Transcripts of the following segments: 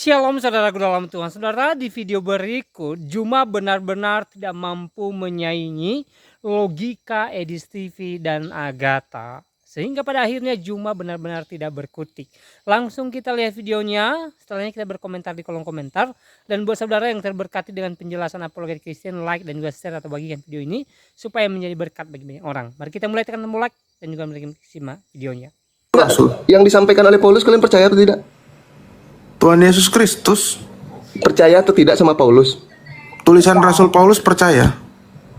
Shalom saudaraku dalam Tuhan. Saudara, di video berikut Juma benar-benar tidak mampu menyaingi logika Edis TV dan Agatha. Sehingga pada akhirnya Juma benar-benar tidak berkutik. Langsung kita lihat videonya, setelahnya kita berkomentar di kolom komentar. Dan buat saudara yang terberkati dengan penjelasan apologet Kristen, like dan juga share atau bagikan video ini supaya menjadi berkat bagi banyak orang. Mari kita mulai, tekan tombol like dan juga mari kita simak videonya. Rasul yang disampaikan oleh Paulus, kalian percaya atau tidak? Tuhan Yesus Kristus, Percaya atau tidak sama Paulus? tulisan Rasul Paulus percaya.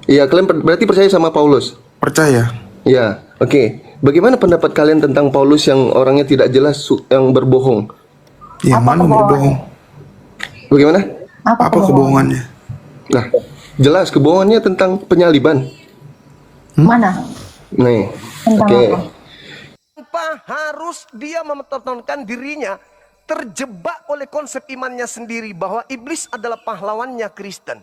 Iya, kalian berarti percaya sama Paulus? Percaya. Ya, oke. Bagaimana pendapat kalian tentang Paulus yang orangnya tidak jelas, yang berbohong? Yang mana berbohong? Bagaimana? Apa kebohongannya? Nah, jelas kebohongannya tentang penyaliban. Mana? Nih, Tentang oke. apa? Tanpa harus dia mempertontonkan dirinya terjebak oleh konsep imannya sendiri bahwa iblis adalah pahlawannya Kristen.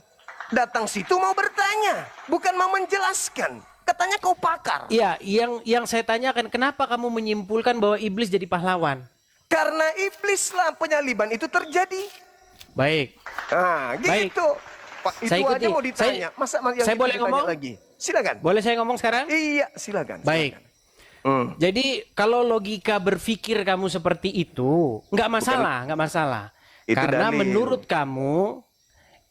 Datang situ mau bertanya, bukan mau menjelaskan. Katanya kau pakar. Iya, yang saya tanyakan, kenapa kamu menyimpulkan bahwa iblis jadi pahlawan? Karena iblislah penyaliban itu terjadi. Baik, Nah, Baik. gitu. Pak, itu Saya ikuti. aja mau ditanya. Masa yang saya itu boleh ditanya ngomong? lagi? Silakan. boleh saya ngomong sekarang? Iya, silakan. Baik. silakan. Jadi kalau logika berpikir kamu seperti itu, nggak masalah, nggak masalah. Itu Karena dalil. menurut kamu,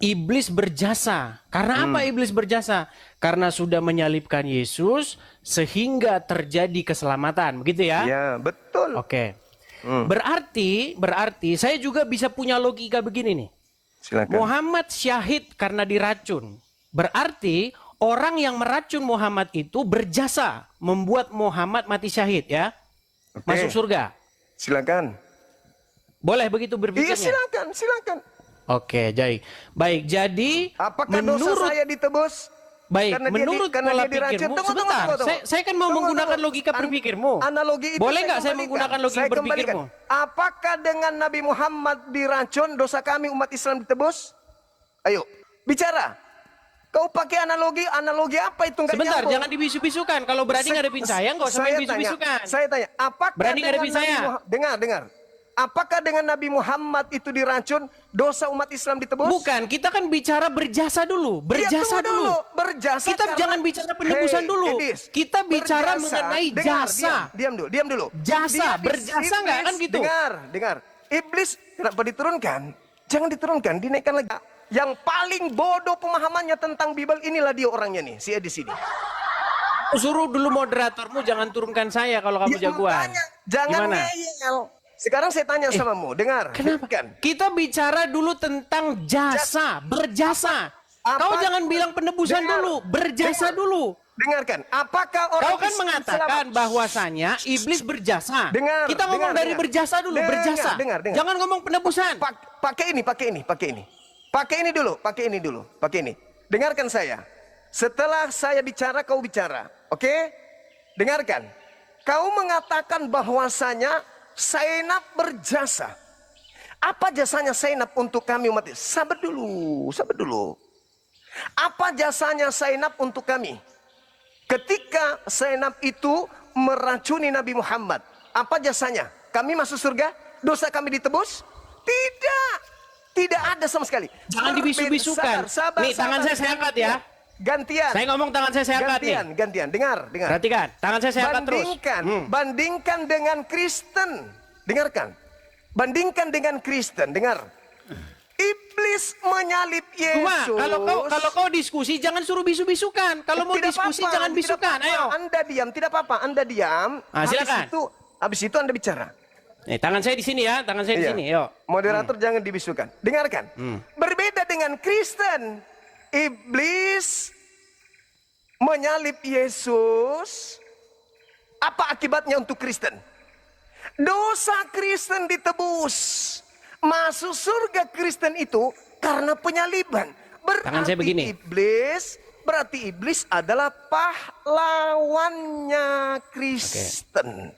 iblis berjasa. Karena apa iblis berjasa? Karena sudah menyalibkan Yesus sehingga terjadi keselamatan, begitu ya? Ya, betul. Oke. Berarti saya juga bisa punya logika begini nih. Silakan. Muhammad syahid karena diracun. Berarti orang yang meracun Muhammad itu berjasa membuat Muhammad mati syahid ya. Oke. Masuk surga. Silakan. Boleh begitu Iya, berpikirnya? silakan, silakan. Oke, baik. Jadi Apakah dosa saya ditebus? baik, Karena dia menurut karena pola dia diracun. pikirmu, Tunggu. sebentar. Saya kan mau menggunakan logika berpikirmu. Analogi itu Boleh nggak saya kembalikan. menggunakan logika Saya berpikirmu? kembalikan. Apakah dengan Nabi Muhammad diracun, dosa kami umat Islam ditebus? Ayo, bicara. Kau pakai analogi apa itu nggak Sebentar, nyambung. jangan dibisu-bisukan. Kalau berani ngadepin saya, nggak usah main bisu-bisukan. Saya tanya, apakah Berani dengan ngadepin Nabi saya? Dengar. Apakah dengan Nabi Muhammad itu diracun, dosa umat Islam ditebus? Bukan, kita kan bicara berjasa dulu. Iya, Berjasa tunggu dulu. Berjasa Kita karena- jangan bicara penebusan Hey, dulu. Edis, Kita bicara berjasa. mengenai Dengar, jasa. Diam dulu. Jasa, Dia berjasa nggak kan gitu? Dengar. Iblis kenapa diturunkan? Jangan diturunkan, dinaikkan lagi. Yang paling bodoh pemahamannya tentang Bible inilah dia orangnya nih, si Edis ini. Suruh dulu moderatormu jangan turunkan saya kalau kamu Ya, jagoan. makanya, jangan Gimana? ngeyel. Sekarang saya tanya samamu, dengar. Kenapa? Kan? Kita bicara dulu tentang jasa, berjasa. Kau jangan bilang penebusan Dengar. dulu, berjasa Dengar. dulu. Dengarkan, apakah orang Kau kan Islam mengatakan selamat? bahwasanya iblis berjasa. Dengar, Kita ngomong dengar, dari dengar. berjasa dulu, Dengar, berjasa. dengar. Jangan ngomong penebusan. Pakai ini. Pakai ini dulu. Dengarkan saya. Setelah saya bicara, kau bicara. Oke? Dengarkan. Kau mengatakan bahwasanya Zainab berjasa. Apa jasanya Zainab untuk kami umat Islam? Sabar dulu. Apa jasanya Zainab untuk kami? Ketika Zainab itu meracuni Nabi Muhammad, apa jasanya? Kami masuk surga? Dosa kami ditebus? Tidak ada sama sekali. Jangan dibisu-bisukan. Nih, tangan saya angkat ya. Gantian. Saya ngomong tangan saya angkat nih. Gantian. Dengar. Perhatikan, tangan saya angkat terus. Bandingkan dengan Kristen. Dengarkan. Bandingkan dengan Kristen. Dengar. Iblis menyalib Cuma Yesus. kalau kau diskusi jangan suruh bisu-bisukan. Kalau mau Tidak diskusi apa-apa, jangan tidak bisukan. apa-apa. Ayo. Anda diam, tidak apa-apa. Anda diam. Silakan. Habis itu Anda bicara. Nih, tangan saya di sini ya, tangan saya di Iya. sini. Yuk. Moderator jangan dibisukan. Dengarkan. Berbeda dengan Kristen. Iblis menyalib Yesus. Apa akibatnya untuk Kristen? Dosa Kristen ditebus. Masuk surga Kristen itu karena penyaliban. Tangan saya begini. Berarti iblis adalah pahlawannya Kristen.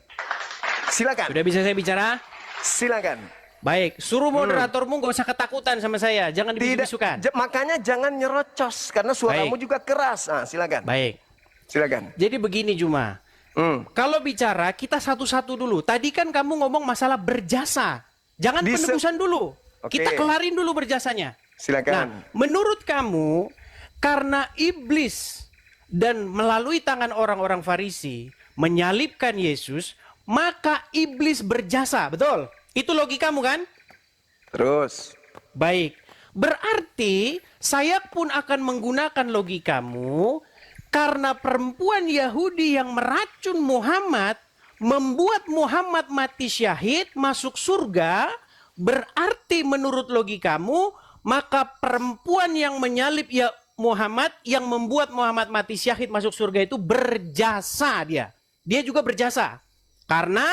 Silakan. Sudah bisa saya bicara? Silakan. Baik, suruh moderatormu nggak usah ketakutan sama saya, jangan Tidak, dibisu-bisukan. makanya jangan nyerocos karena suaramu juga keras. Silakan. Baik. Silakan. Jadi begini Juma. Kalau bicara kita satu-satu dulu. Tadi kan kamu ngomong masalah berjasa. Jangan penebusan dulu. Oke. Kita kelarin dulu berjasanya. Silakan. Nah, menurut kamu, karena iblis dan melalui tangan orang-orang Farisi menyalibkan Yesus, maka iblis berjasa, betul? Itu logikamu kan? Terus. Baik, berarti saya pun akan menggunakan logikamu karena perempuan Yahudi yang meracun Muhammad membuat Muhammad mati syahid masuk surga, berarti menurut logikamu maka perempuan yang menyalib ya Muhammad yang membuat Muhammad mati syahid masuk surga itu berjasa dia. Dia juga berjasa karena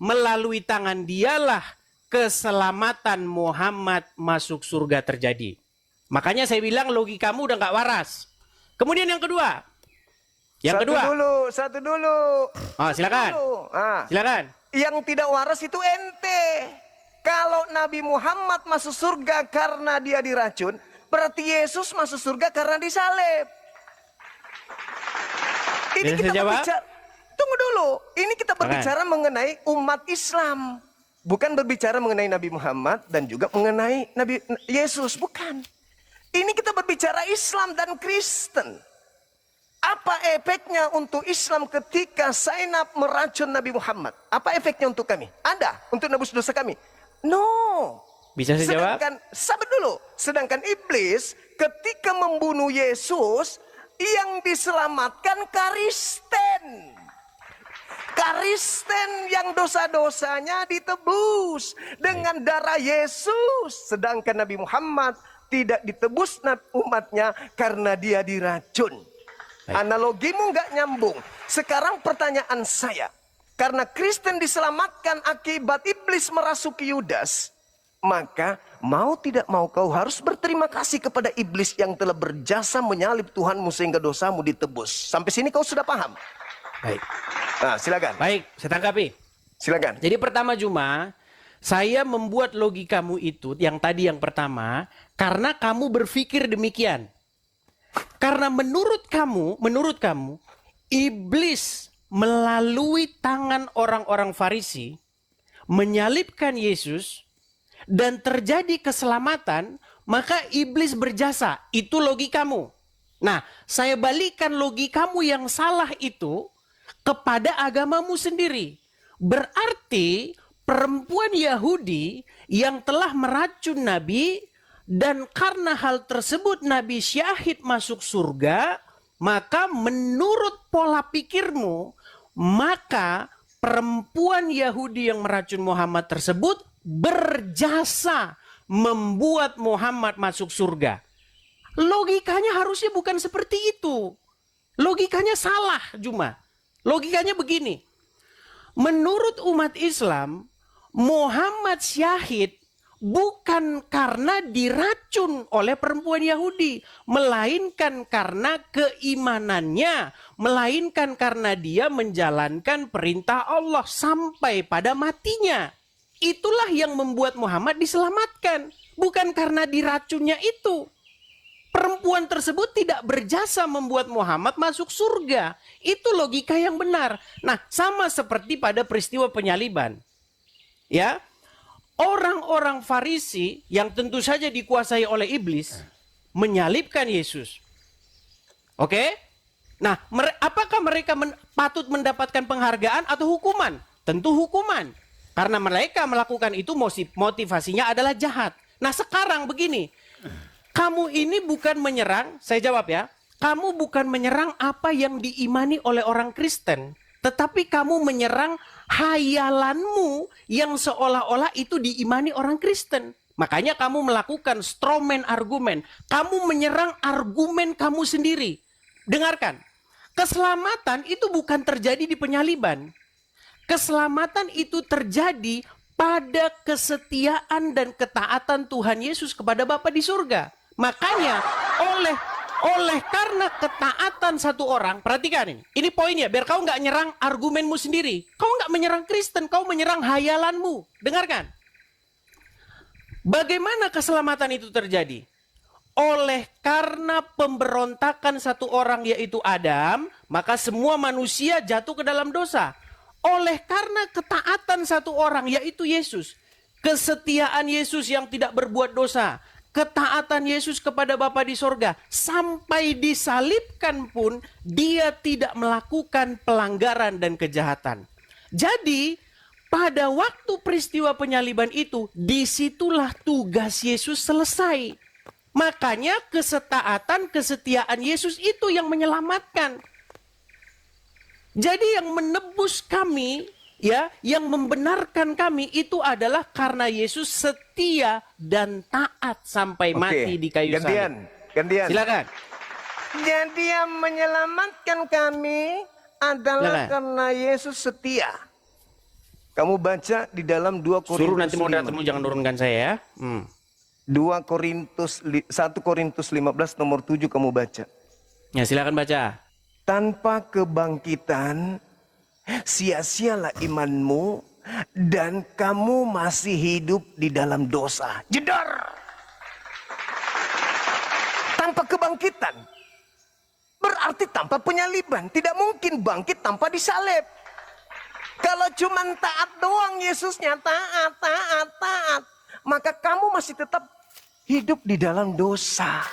melalui tangan dialah keselamatan Muhammad masuk surga terjadi. Makanya saya bilang logikamu udah nggak waras. Kemudian yang kedua. Satu dulu. Oh, silakan. Silakan. Yang tidak waras itu ente. Kalau Nabi Muhammad masuk surga karena dia diracun, berarti Yesus masuk surga karena disalib. Ini Bisa kita saya jawab? berbicara. Tunggu dulu. Ini kita berbicara mengenai umat Islam. Bukan berbicara mengenai Nabi Muhammad dan juga mengenai Nabi Yesus. Bukan. Ini kita berbicara Islam dan Kristen. Apa efeknya untuk Islam ketika Zainab meracun Nabi Muhammad? Apa efeknya untuk kami? Ada untuk nebus dosa kami? No. Bisa saya jawab? Sabar dulu. Sedangkan iblis ketika membunuh Yesus, yang diselamatkan Kristen. Kristen yang dosa-dosanya ditebus dengan darah Yesus. Sedangkan Nabi Muhammad tidak ditebus umatnya karena dia diracun. Analogimu nggak nyambung. Sekarang pertanyaan saya. Karena Kristen diselamatkan akibat iblis merasuki Yudas. Maka mau tidak mau kau harus berterima kasih kepada iblis yang telah berjasa menyalib Tuhanmu sehingga dosamu ditebus. Sampai sini kau sudah paham? Baik. Nah, silakan. Baik, saya tanggapi. Silakan. Jadi pertama Juma, saya membuat logikamu itu yang tadi yang pertama karena kamu berpikir demikian. Karena menurut kamu iblis melalui tangan orang-orang Farisi menyalibkan Yesus dan terjadi keselamatan, maka iblis berjasa. Itu logikamu. Nah, saya balikan logikamu yang salah itu kepada agamamu sendiri. Berarti perempuan Yahudi yang telah meracun Nabi dan karena hal tersebut Nabi syahid masuk surga, maka menurut pola pikirmu, maka perempuan Yahudi yang meracun Muhammad tersebut berjasa membuat Muhammad masuk surga. Logikanya harusnya bukan seperti itu. Logikanya salah, Juma. Logikanya begini. Menurut umat Islam, Muhammad syahid bukan karena diracun oleh perempuan Yahudi, melainkan karena keimanannya, melainkan karena dia menjalankan perintah Allah sampai pada matinya. Itulah yang membuat Muhammad diselamatkan, bukan karena diracunnya itu. Perempuan tersebut tidak berjasa membuat Muhammad masuk surga. Itu logika yang benar. Nah, sama seperti pada peristiwa penyaliban. Ya, orang-orang Farisi yang tentu saja dikuasai oleh iblis menyalibkan Yesus. Oke? Nah, apakah mereka patut mendapatkan penghargaan atau hukuman? Tentu hukuman. Karena mereka melakukan itu motivasinya adalah jahat. Nah, sekarang begini. Kamu ini bukan menyerang, saya jawab ya. Kamu bukan menyerang apa yang diimani oleh orang Kristen. Tetapi kamu menyerang hayalanmu yang seolah-olah itu diimani orang Kristen. Makanya kamu melakukan strawman argumen. Kamu menyerang argumen kamu sendiri. Dengarkan. Keselamatan itu bukan terjadi di penyaliban. Keselamatan itu terjadi pada kesetiaan dan ketaatan Tuhan Yesus kepada Bapa di surga. Makanya oleh karena ketaatan satu orang, perhatikan ini poinnya, biar kau nggak nyerang argumenmu sendiri. Kau nggak menyerang Kristen, kau menyerang hayalanmu. Dengarkan. Bagaimana keselamatan itu terjadi? Oleh karena pemberontakan satu orang yaitu Adam, maka semua manusia jatuh ke dalam dosa. Oleh karena ketaatan satu orang yaitu Yesus, kesetiaan Yesus yang tidak berbuat dosa, ketaatan Yesus kepada Bapa di sorga, sampai disalibkan pun dia tidak melakukan pelanggaran dan kejahatan. Jadi pada waktu peristiwa penyaliban itu, disitulah tugas Yesus selesai. Makanya kesetiaan Yesus itu yang menyelamatkan. Jadi yang menebus kami, ya, yang membenarkan kami itu adalah karena Yesus setia dan taat sampai mati di kayu salib. Gantian. Silakan. Jadi yang menyelamatkan kami adalah Silakan. karena Yesus setia. Kamu baca di dalam 2 Korintus Suruh nanti moderatormu 5. jangan turunkan saya ya. 1 Korintus 15 nomor 7 kamu baca. Ya silakan baca. Tanpa kebangkitan, sia-sialah imanmu dan kamu masih hidup di dalam dosa. Jedar! Tanpa kebangkitan. Berarti tanpa penyaliban. Tidak mungkin bangkit tanpa disalib. Kalau cuma taat doang Yesusnya, taat. Maka kamu masih tetap hidup di dalam dosa.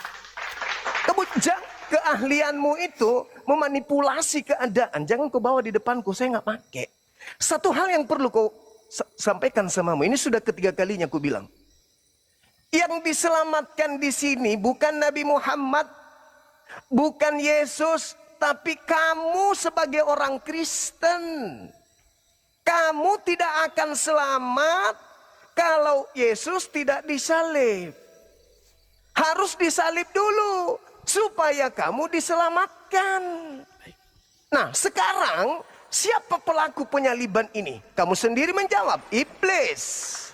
Keahlianmu itu memanipulasi keadaan. Jangan kau bawa di depanku, saya nggak pakai. Satu hal yang perlu kau sampaikan samamu. Ini sudah ketiga kalinya aku bilang. Yang diselamatkan di sini bukan Nabi Muhammad, bukan Yesus, tapi kamu sebagai orang Kristen. Kamu tidak akan selamat kalau Yesus tidak disalib. Harus disalib dulu supaya kamu diselamatkan. Nah, sekarang siapa pelaku penyaliban ini? Kamu sendiri menjawab, iblis.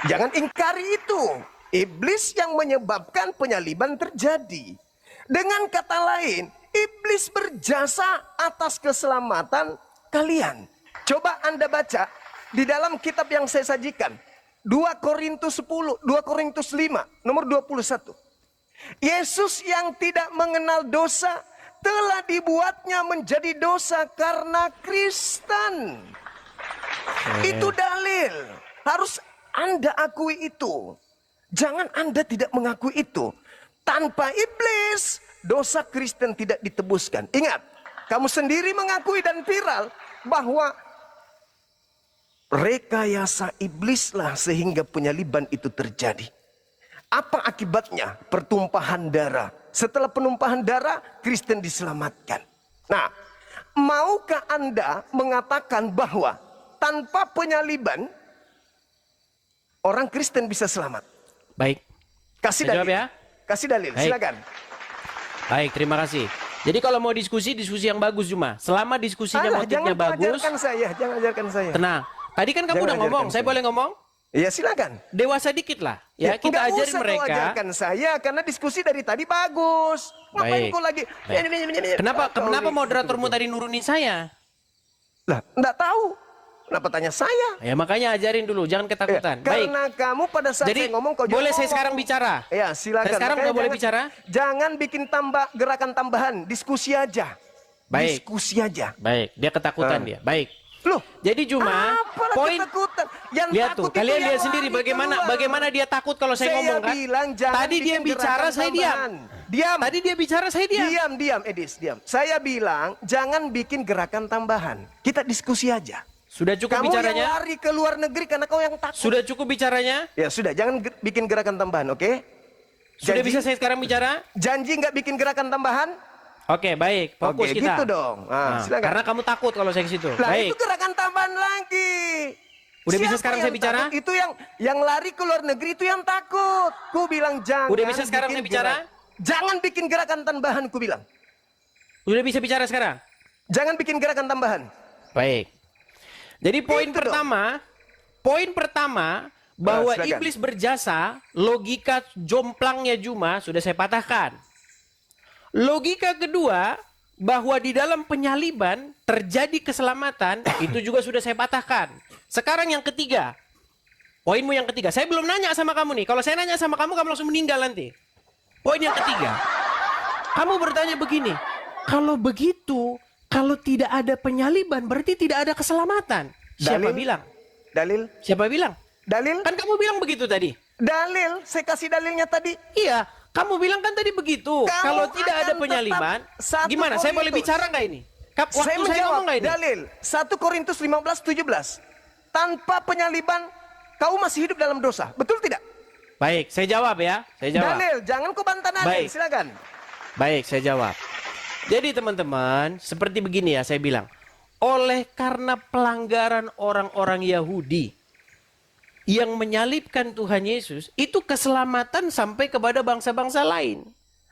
Jangan ingkari itu. Iblis yang menyebabkan penyaliban terjadi. Dengan kata lain, iblis berjasa atas keselamatan kalian. Coba Anda baca di dalam kitab yang saya sajikan. 2 Korintus 10, 2 Korintus 5, nomor 21. Yesus yang tidak mengenal dosa telah dibuatnya menjadi dosa karena Kristen. Itu dalil. Harus Anda akui itu. Jangan Anda tidak mengakui itu. Tanpa iblis, dosa Kristen tidak ditebuskan. Ingat, kamu sendiri mengakui dan viral bahwa rekayasa iblislah sehingga penyaliban itu terjadi. Apa akibatnya? Pertumpahan darah. Setelah penumpahan darah, Kristen diselamatkan. Nah, maukah Anda mengatakan bahwa tanpa penyaliban, orang Kristen bisa selamat? Baik. Kasih Saya jawab dalil. ya. Kasih dalil, Baik. silakan. Baik, terima kasih. Jadi kalau mau diskusi yang bagus cuma. Selama diskusinya motifnya jangan bagus, ajarkan saya, jangan ajarkan saya. tenang. Tadi kan kamu Jangan udah ngomong, ajarkan saya saya. boleh ngomong? Iya, silakan. Dewasa dikit lah. Ya, kita nggak ajarin usah kau mereka. ajarkan saya karena diskusi dari tadi bagus. Ngapain Baik. kau lagi? Baik. Kenapa moderatormu tadi nurunin saya? Lah, enggak tahu. Kenapa tanya saya? Ya makanya ajarin dulu, jangan ketakutan. Baik. Karena kamu pada saat Jadi saya ngomong kau boleh jangan saya ngomong. sekarang bicara? Ya, silakan. Saya sekarang Makanya udah boleh bicara? Jangan bikin gerakan tambahan, diskusi aja. Baik. Diskusi aja. Baik, dia ketakutan dia. Baik. Loh, Jadi Cuma apalah poin ketakutan? Yang lihat takut tuh, itu kalian yang lihat sendiri lari keluar. bagaimana dia takut kalau saya ngomong kan? bilang jangan Tadi dia bikin bicara, gerakan saya tambahan. diam. Diam. Tadi dia bicara, saya diam. Diam, Edis, diam. Saya bilang jangan bikin gerakan tambahan. Kita diskusi aja. Sudah cukup Kamu yang bicaranya? lari ke luar negeri karena kau yang takut. Sudah cukup bicaranya? Ya sudah, jangan bikin gerakan tambahan, oke? Sudah Janji? bisa saya sekarang bicara? Janji nggak bikin gerakan tambahan? Oke, baik. Fokus Oke, kita. gitu dong. Nah, Silakan. karena kamu takut kalau saya ke situ. Lah Baik. itu gerakan tambahan lagi. Udah bisa Siapa sekarang yang saya bicara? takut? Itu yang lari ke luar negeri itu yang takut. Ku bilang jangan. Udah bisa sekarang bikin saya bicara? Jangan bikin gerakan tambahan, ku bilang. Sudah bisa bicara sekarang? Jangan bikin gerakan tambahan. Baik. Jadi poin Itu pertama bahwa silakan. iblis berjasa, logika jomplangnya Juma sudah saya patahkan. Logika kedua bahwa di dalam penyaliban terjadi keselamatan itu juga sudah saya patahkan. Sekarang yang ketiga. Poinmu yang ketiga. Saya belum nanya sama kamu nih. Kalau saya nanya sama kamu langsung meninggal nanti. Poin yang ketiga. Kamu bertanya begini. Kalau begitu, kalau tidak ada penyaliban berarti tidak ada keselamatan. Siapa Dalil? bilang? Dalil? Siapa bilang? Dalil? Kan kamu bilang begitu tadi. Dalil, saya kasih dalilnya tadi. Iya, kamu bilang kan tadi begitu. Kamu Kalau tidak ada akan penyaliban, tetap satu gimana? Saya boleh Korintus. bicara nggak ini? Waktu saya menjawab, ngomong nggak ini? dalil 1 Korintus 15:17. Tanpa penyaliban kau masih hidup dalam dosa. Betul tidak? Baik, saya jawab ya. Saya jawab. Dalil, jangan kau bantah dalil. Baik. Silakan. Baik, saya jawab. Jadi teman-teman, seperti begini ya saya bilang. Oleh karena pelanggaran orang-orang Yahudi yang menyalibkan Tuhan Yesus, itu keselamatan sampai kepada bangsa-bangsa lain.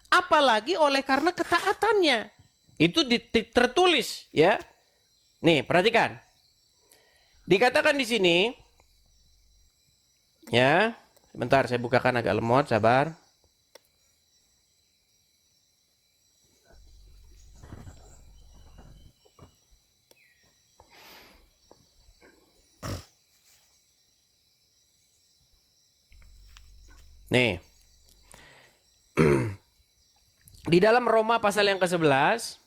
Apalagi oleh karena ketaatannya. Itu tertulis ya. Nih, perhatikan. Dikatakan di sini ya, sebentar saya bukakan agak lemot, sabar. Nih. Di dalam Roma pasal yang ke-11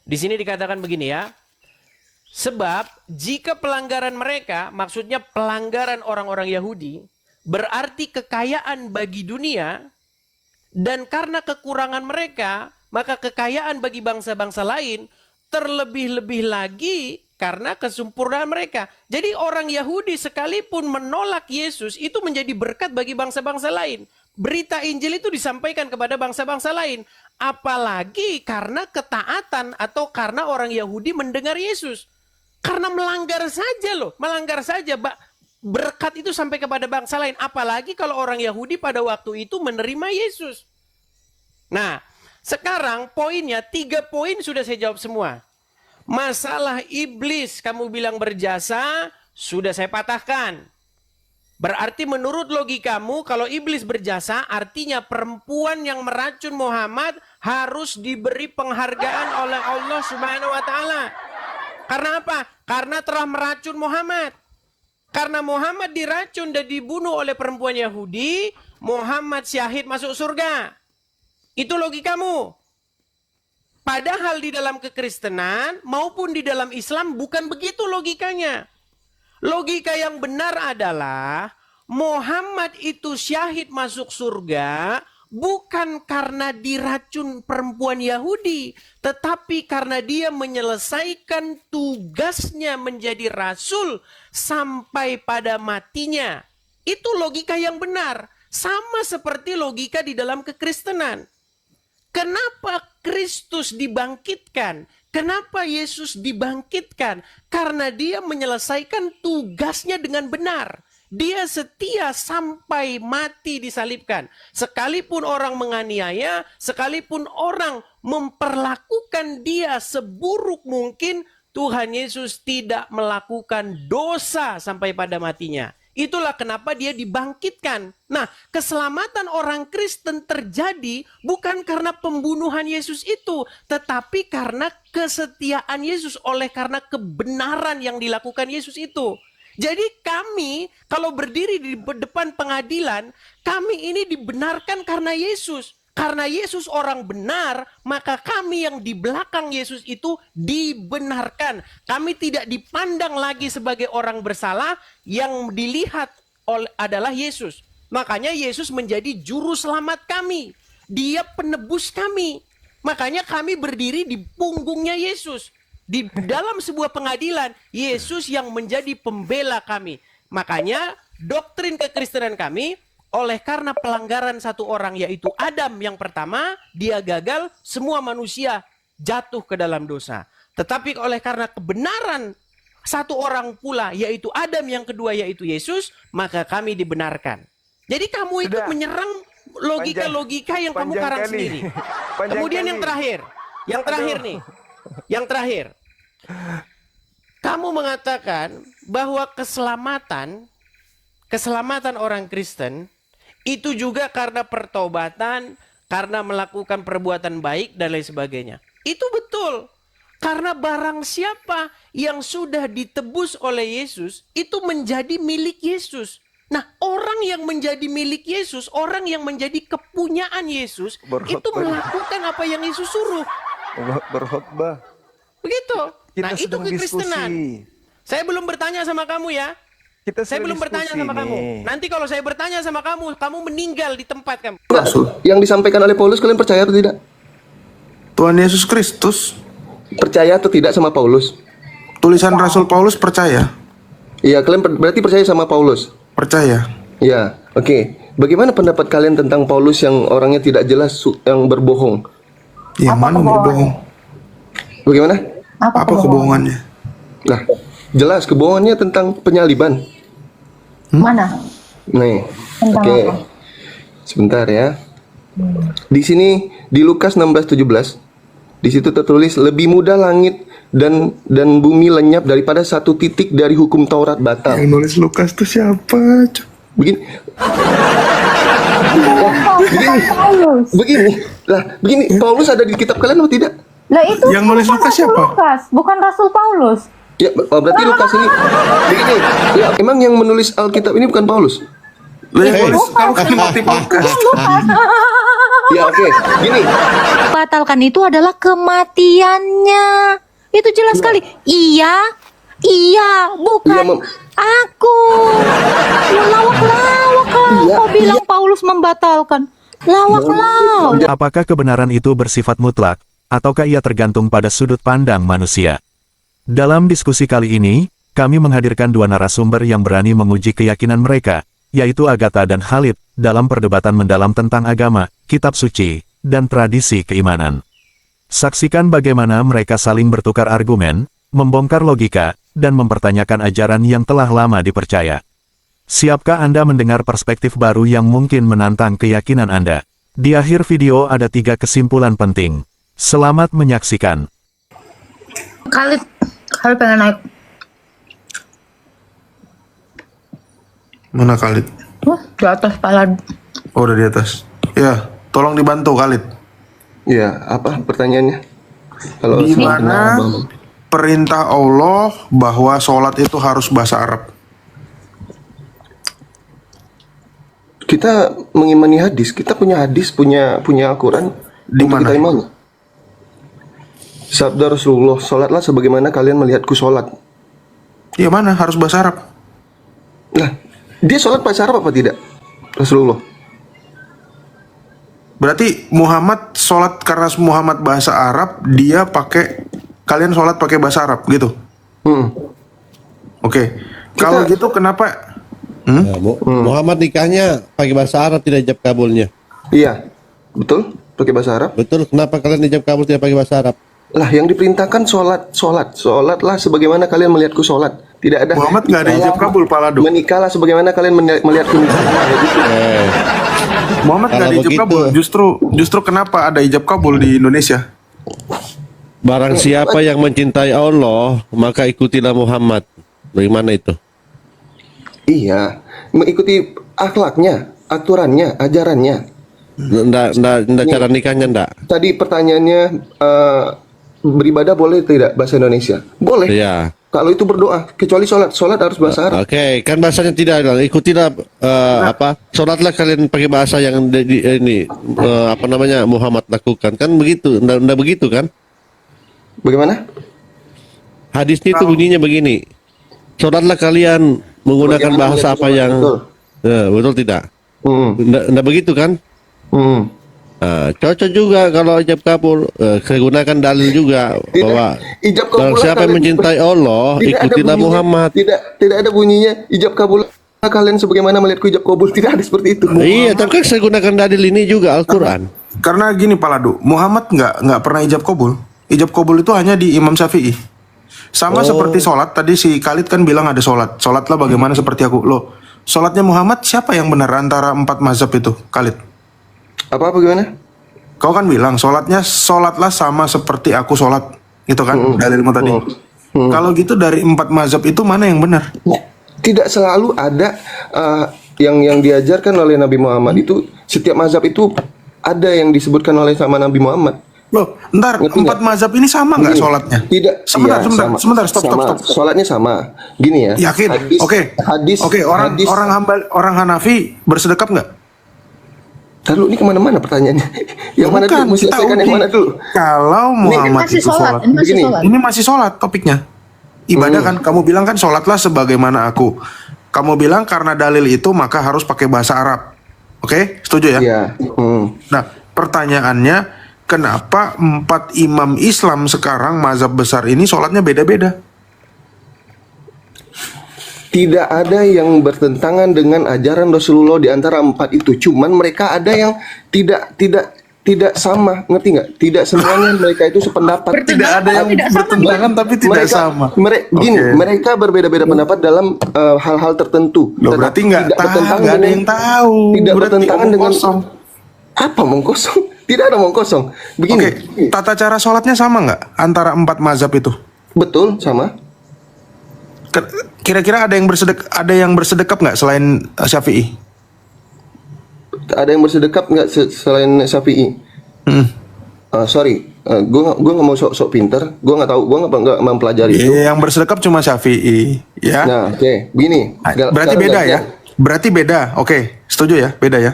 di sini dikatakan begini ya. Sebab jika pelanggaran mereka, maksudnya pelanggaran orang-orang Yahudi, berarti kekayaan bagi dunia, dan karena kekurangan mereka, maka kekayaan bagi bangsa-bangsa lain, terlebih-lebih lagi karena kesempurnaan mereka. Jadi orang Yahudi sekalipun menolak Yesus, itu menjadi berkat bagi bangsa-bangsa lain. Berita Injil itu disampaikan kepada bangsa-bangsa lain. Apalagi karena ketaatan atau karena orang Yahudi mendengar Yesus. Karena melanggar saja loh, melanggar saja. Berkat itu sampai kepada bangsa lain. Apalagi kalau orang Yahudi pada waktu itu menerima Yesus. Nah, sekarang poinnya 3 poin sudah saya jawab semua. Masalah iblis kamu bilang berjasa, sudah saya patahkan. Berarti menurut logikamu kalau iblis berjasa artinya perempuan yang meracun Muhammad harus diberi penghargaan oleh Allah Subhanahu wa taala. Karena apa? Karena telah meracun Muhammad. Karena Muhammad diracun dan dibunuh oleh perempuan Yahudi, Muhammad syahid masuk surga. Itu logikamu. Padahal di dalam kekristenan maupun di dalam Islam bukan begitu logikanya. Logika yang benar adalah Muhammad itu syahid masuk surga bukan karena diracun perempuan Yahudi, tetapi karena dia menyelesaikan tugasnya menjadi rasul sampai pada matinya. Itu logika yang benar. Sama seperti logika di dalam kekristenan. Kenapa Kristus dibangkitkan? Kenapa Yesus dibangkitkan? Karena dia menyelesaikan tugasnya dengan benar. Dia setia sampai mati disalibkan. Sekalipun orang menganiaya, sekalipun orang memperlakukan dia seburuk mungkin, Tuhan Yesus tidak melakukan dosa sampai pada matinya. Itulah kenapa dia dibangkitkan. Nah, keselamatan orang Kristen terjadi bukan karena pembunuhan Yesus itu, tetapi karena kesetiaan Yesus, oleh karena kebenaran yang dilakukan Yesus itu. Jadi kami kalau berdiri di depan pengadilan, kami ini dibenarkan karena Yesus. Karena Yesus orang benar, maka kami yang di belakang Yesus itu dibenarkan. Kami tidak dipandang lagi sebagai orang bersalah, yang dilihat adalah Yesus. Makanya Yesus menjadi juru selamat kami. Dia penebus kami. Makanya kami berdiri di punggungnya Yesus. Di dalam sebuah pengadilan, Yesus yang menjadi pembela kami. Makanya doktrin kekristenan kami, oleh karena pelanggaran satu orang yaitu Adam yang pertama, dia gagal, semua manusia jatuh ke dalam dosa. Tetapi oleh karena kebenaran satu orang pula yaitu Adam yang kedua yaitu Yesus, maka kami dibenarkan. Jadi kamu itu Sudah. menyerang logika-logika yang kamu Panjang karang kali. sendiri. Panjang Kemudian kali. yang terakhir nih. Yang terakhir. Kamu mengatakan bahwa keselamatan orang Kristen itu juga karena pertobatan, karena melakukan perbuatan baik dan lain sebagainya. Itu betul. Karena barang siapa yang sudah ditebus oleh Yesus, itu menjadi milik Yesus. Nah, orang yang menjadi milik Yesus, orang yang menjadi kepunyaan Yesus, Berkhotbah. itu melakukan apa yang Yesus suruh. Allah berkhotbah. Begitu. Kita Nah, itu sedang kekristenan. diskusi. Saya belum bertanya sama kamu ya. Kita Saya sedang belum bertanya diskusi sama nih. kamu. Nanti kalau saya bertanya sama kamu, kamu meninggal di tempat kamu. Rasul yang disampaikan oleh Paulus kalian percaya atau tidak? Tuhan Yesus Kristus. Percaya atau tidak sama Paulus? Tulisan Rasul Paulus percaya. Iya, kalian berarti percaya sama Paulus? Percaya. Ya, oke. Bagaimana pendapat kalian tentang Paulus yang orangnya tidak jelas, yang berbohong? Yang mana yang berbohong? Bagaimana? Apa kebohongannya? Nah, jelas kebohongannya tentang penyaliban. Mana? Nih, Tentang oke. apa? Sebentar ya. Di sini di Lukas 16:17, di situ tertulis lebih mudah langit dan bumi lenyap daripada satu titik dari hukum Taurat batal. Yang nulis Lukas tuh siapa? Begini, Paulus. begini. Paulus ada di kitab kalian atau tidak? Lah itu Yang nulis bukan Lukas Rasul siapa? Lukas, bukan Rasul Paulus. Ya, berarti Lukas ini begini. Ya, emang yang menulis Alkitab ini bukan Paulus? Lah yang nulis kalau Timothy Lukas. Ya, oke. Gini, Batalkan itu adalah kematiannya. Itu jelas sekali. Iya, bukan Iya, Mem. aku. Ya, lawak-lawak kau bilang Paulus membatalkan. Lawak-lawak. Apakah kebenaran itu bersifat mutlak, ataukah ia tergantung pada sudut pandang manusia? Dalam diskusi kali ini, kami menghadirkan dua narasumber yang berani menguji keyakinan mereka, yaitu Agatha dan Khalid, dalam perdebatan mendalam tentang agama, kitab suci, dan tradisi keimanan. Saksikan bagaimana mereka saling bertukar argumen, membongkar logika, dan mempertanyakan ajaran yang telah lama dipercaya. Siapkah Anda mendengar perspektif baru yang mungkin menantang keyakinan Anda? Di akhir video ada 3 kesimpulan penting. Selamat menyaksikan. Khalid pengen naik. Mana Khalid? Di atas kepala. Oh, udah di atas. Ya, tolong dibantu Khalid. ya apa pertanyaannya? Kalau Di semakin mana abang- perintah Allah bahwa sholat itu harus bahasa Arab? kita mengimani hadis, kita punya hadis, punya Al-Quran Di untuk mana? kita imani. Sabda Rasulullah, sholatlah sebagaimana kalian melihatku sholat. Iya mana harus bahasa Arab? Nah, dia sholat bahasa Arab apa tidak? Rasulullah. Berarti Muhammad sholat karena Muhammad bahasa Arab, dia pakai kalian sholat pakai bahasa Arab gitu. Oke. Kalau gitu kenapa? Nah, Muhammad nikahnya pakai bahasa Arab, tidak ijab kabulnya. Iya, betul, pakai bahasa Arab. Betul, kenapa kalian ijab kabul tidak pakai bahasa Arab? Lah, yang diperintahkan sholatlah sebagaimana kalian melihatku sholat. Tidak ada. Muhammad nggak ada ijab kabul, Palado. Menikahlah sebagaimana kalian melihatku nikah. Gitu. Muhammad nggak ada Kalau ijab begitu- kabul. Justru kenapa ada ijab kabul di Indonesia? Barang siapa yang mencintai Allah, maka ikutilah Muhammad. Bagaimana itu? Iya, mengikuti akhlaknya, aturannya, ajarannya. Nggak cara nikahnya ndak? Tadi pertanyaannya beribadah boleh tidak bahasa Indonesia? Boleh. Iya. Kalau itu berdoa, kecuali sholat harus bahasa Arab. Oke, kan bahasanya tidak ada. Ikutilah apa? Sholatlah kalian pakai bahasa yang apa namanya Muhammad lakukan. Kan begitu? Nggak begitu kan? Bagaimana? Hadisnya itu bunyinya begini. Sholatlah kalian menggunakan Bagaimana bahasa melihat apa sholat? yang Betul. betul tidak? Hmm. Nggak begitu kan? Hmm. Nah, cocok juga kalau ijab kabul. Saya gunakan dalil juga bahwa Ijab kabul barang siapa yang kalian- mencintai Allah, Tidak ada ikutilah bunyinya. Muhammad. Tidak ada bunyinya ijab kabul kalian sebagaimana melihatku ijab kabul. Tidak ada seperti itu. Iya, tapi kan saya gunakan dalil ini juga Al-Quran. Karena gini Palado, Muhammad nggak pernah ijab kabul. Ijab kabul itu hanya di Imam Syafi'i. Sama seperti sholat, tadi si Khalid kan bilang ada sholat. Sholatlah bagaimana seperti aku. Loh, sholatnya Muhammad siapa yang benar antara 4 mazhab itu, Khalid? Apa gimana? Kau kan bilang sholatlah sama seperti aku sholat, gitu kan? Dalilmu tadi. Kalau gitu dari 4 mazhab itu mana yang benar? Tidak selalu ada yang diajarkan oleh Nabi Muhammad itu. Setiap mazhab itu ada yang disebutkan oleh sama Nabi Muhammad. Loh, ntar Ngerti empat nggak? mazhab ini sama nggak Gini, sholatnya? Tidak. Sebentar, Iya, sebentar, sama. sebentar, stop. Sholatnya sama. Gini ya. Yakin? Oke. Hadis. Oke, orang Hanafi bersedekap nggak? Taruh ini kemana-mana pertanyaannya. Yang mana Bukan, dulu? Mesti kita selesaikan yang uji. mana dulu? Kalau Muhammad masih itu sholat, sholat, ini masih Begini. sholat. ini masih sholat topiknya. Ibadah kan, kamu bilang kan sholatlah sebagaimana aku. Kamu bilang karena dalil itu maka harus pakai bahasa Arab. Oke, setuju ya? Iya. Nah, pertanyaannya, kenapa 4 imam Islam sekarang mazhab besar ini sholatnya beda-beda? Tidak ada yang bertentangan dengan ajaran Rasulullah di antara 4 itu. Cuman mereka ada yang tidak sama, ngerti nggak? Tidak semuanya mereka itu sependapat. Tidak ada yang bertentangan tapi tidak sama. Gini, Oke. mereka berbeda-beda pendapat dalam hal-hal tertentu. Loh, Tetapi berarti nggak tidak tahu, bertentangan nggak ada dengan- yang tahu. Tidak Berarti bertentangan omong dengan kosong. apa omong kosong? Tidak ada omong kosong. Begini, Oke, tata cara sholatnya sama nggak antara 4 mazhab itu? betul sama. Kira-kira ada yang bersedekap nggak selain Syafi'i? Ada yang bersedekap nggak selain Syafi'i? Sorry, gua nggak mau sok pinter. Gua nggak tahu, gua nggak mempelajari itu. Yang bersedekap cuma Syafi'i, ya. Nah, oke, begini. Berarti Sekarang beda gantian. ya? Berarti beda. Oke, setuju ya? Beda ya?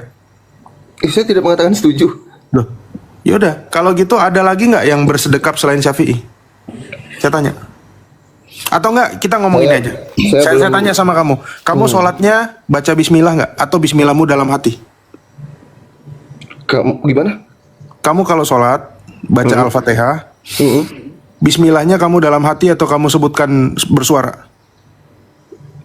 Saya tidak mengatakan setuju. Loh, yaudah. Kalau gitu ada lagi nggak yang bersedekap selain Syafi'i? Saya tanya. Atau enggak, kita ngomong ini aja. Saya tanya sama kamu. Kamu sholatnya baca bismillah nggak? Atau bismillahmu dalam hati? Kamu gimana? Kamu kalau sholat, baca Al-Fatihah, bismillahnya kamu dalam hati atau kamu sebutkan bersuara?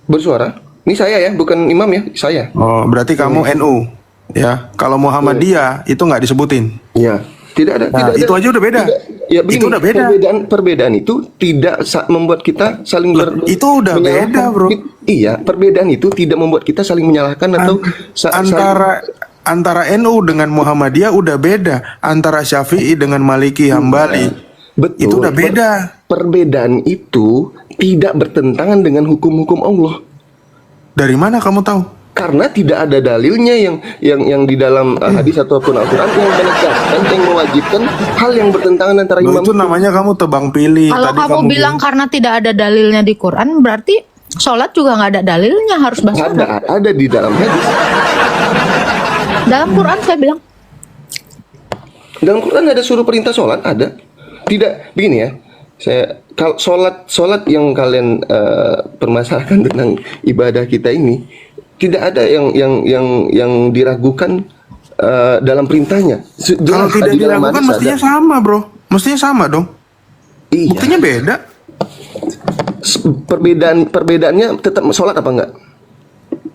Bersuara? Ini saya ya, bukan imam ya, saya. Oh, berarti kamu NU. Ya, kalau Muhammadiyah itu nggak disebutin. Iya. Tidak ada. Nah, tidak itu ada. aja udah beda. Ya, begini, Itu udah beda. Perbedaan itu tidak membuat kita saling itu udah menyalahkan. beda, bro. Iya, perbedaan itu tidak membuat kita saling menyalahkan atau Antara NU dengan Muhammadiyah udah beda. Antara Syafi'i dengan Maliki Hambali. Betul. Itu udah beda. Perbedaan itu tidak bertentangan dengan hukum-hukum Allah. Dari mana kamu tahu? Karena tidak ada dalilnya yang di dalam hadis ataupun Al-Quran yang menegaskan, yang mewajibkan hal yang bertentangan antara Loh, imam itu namanya kamu tebang pilih. Kalau Tadi kamu bilang karena tidak ada dalilnya di Quran, berarti sholat juga nggak ada dalilnya, harus bahasa Arab. ada di dalam hadis. Dalam Quran saya bilang, Dalam Quran ada suruh perintah sholat, ada. Tidak, begini ya. Kalau sholat yang kalian permasalahkan tentang ibadah kita ini, tidak ada yang diragukan dalam perintahnya. kalau tidak di dalam diragukan hadis mestinya ada. sama, bro. Mestinya sama dong. Iya. Buktinya beda. Perbedaannya tetap sholat apa enggak?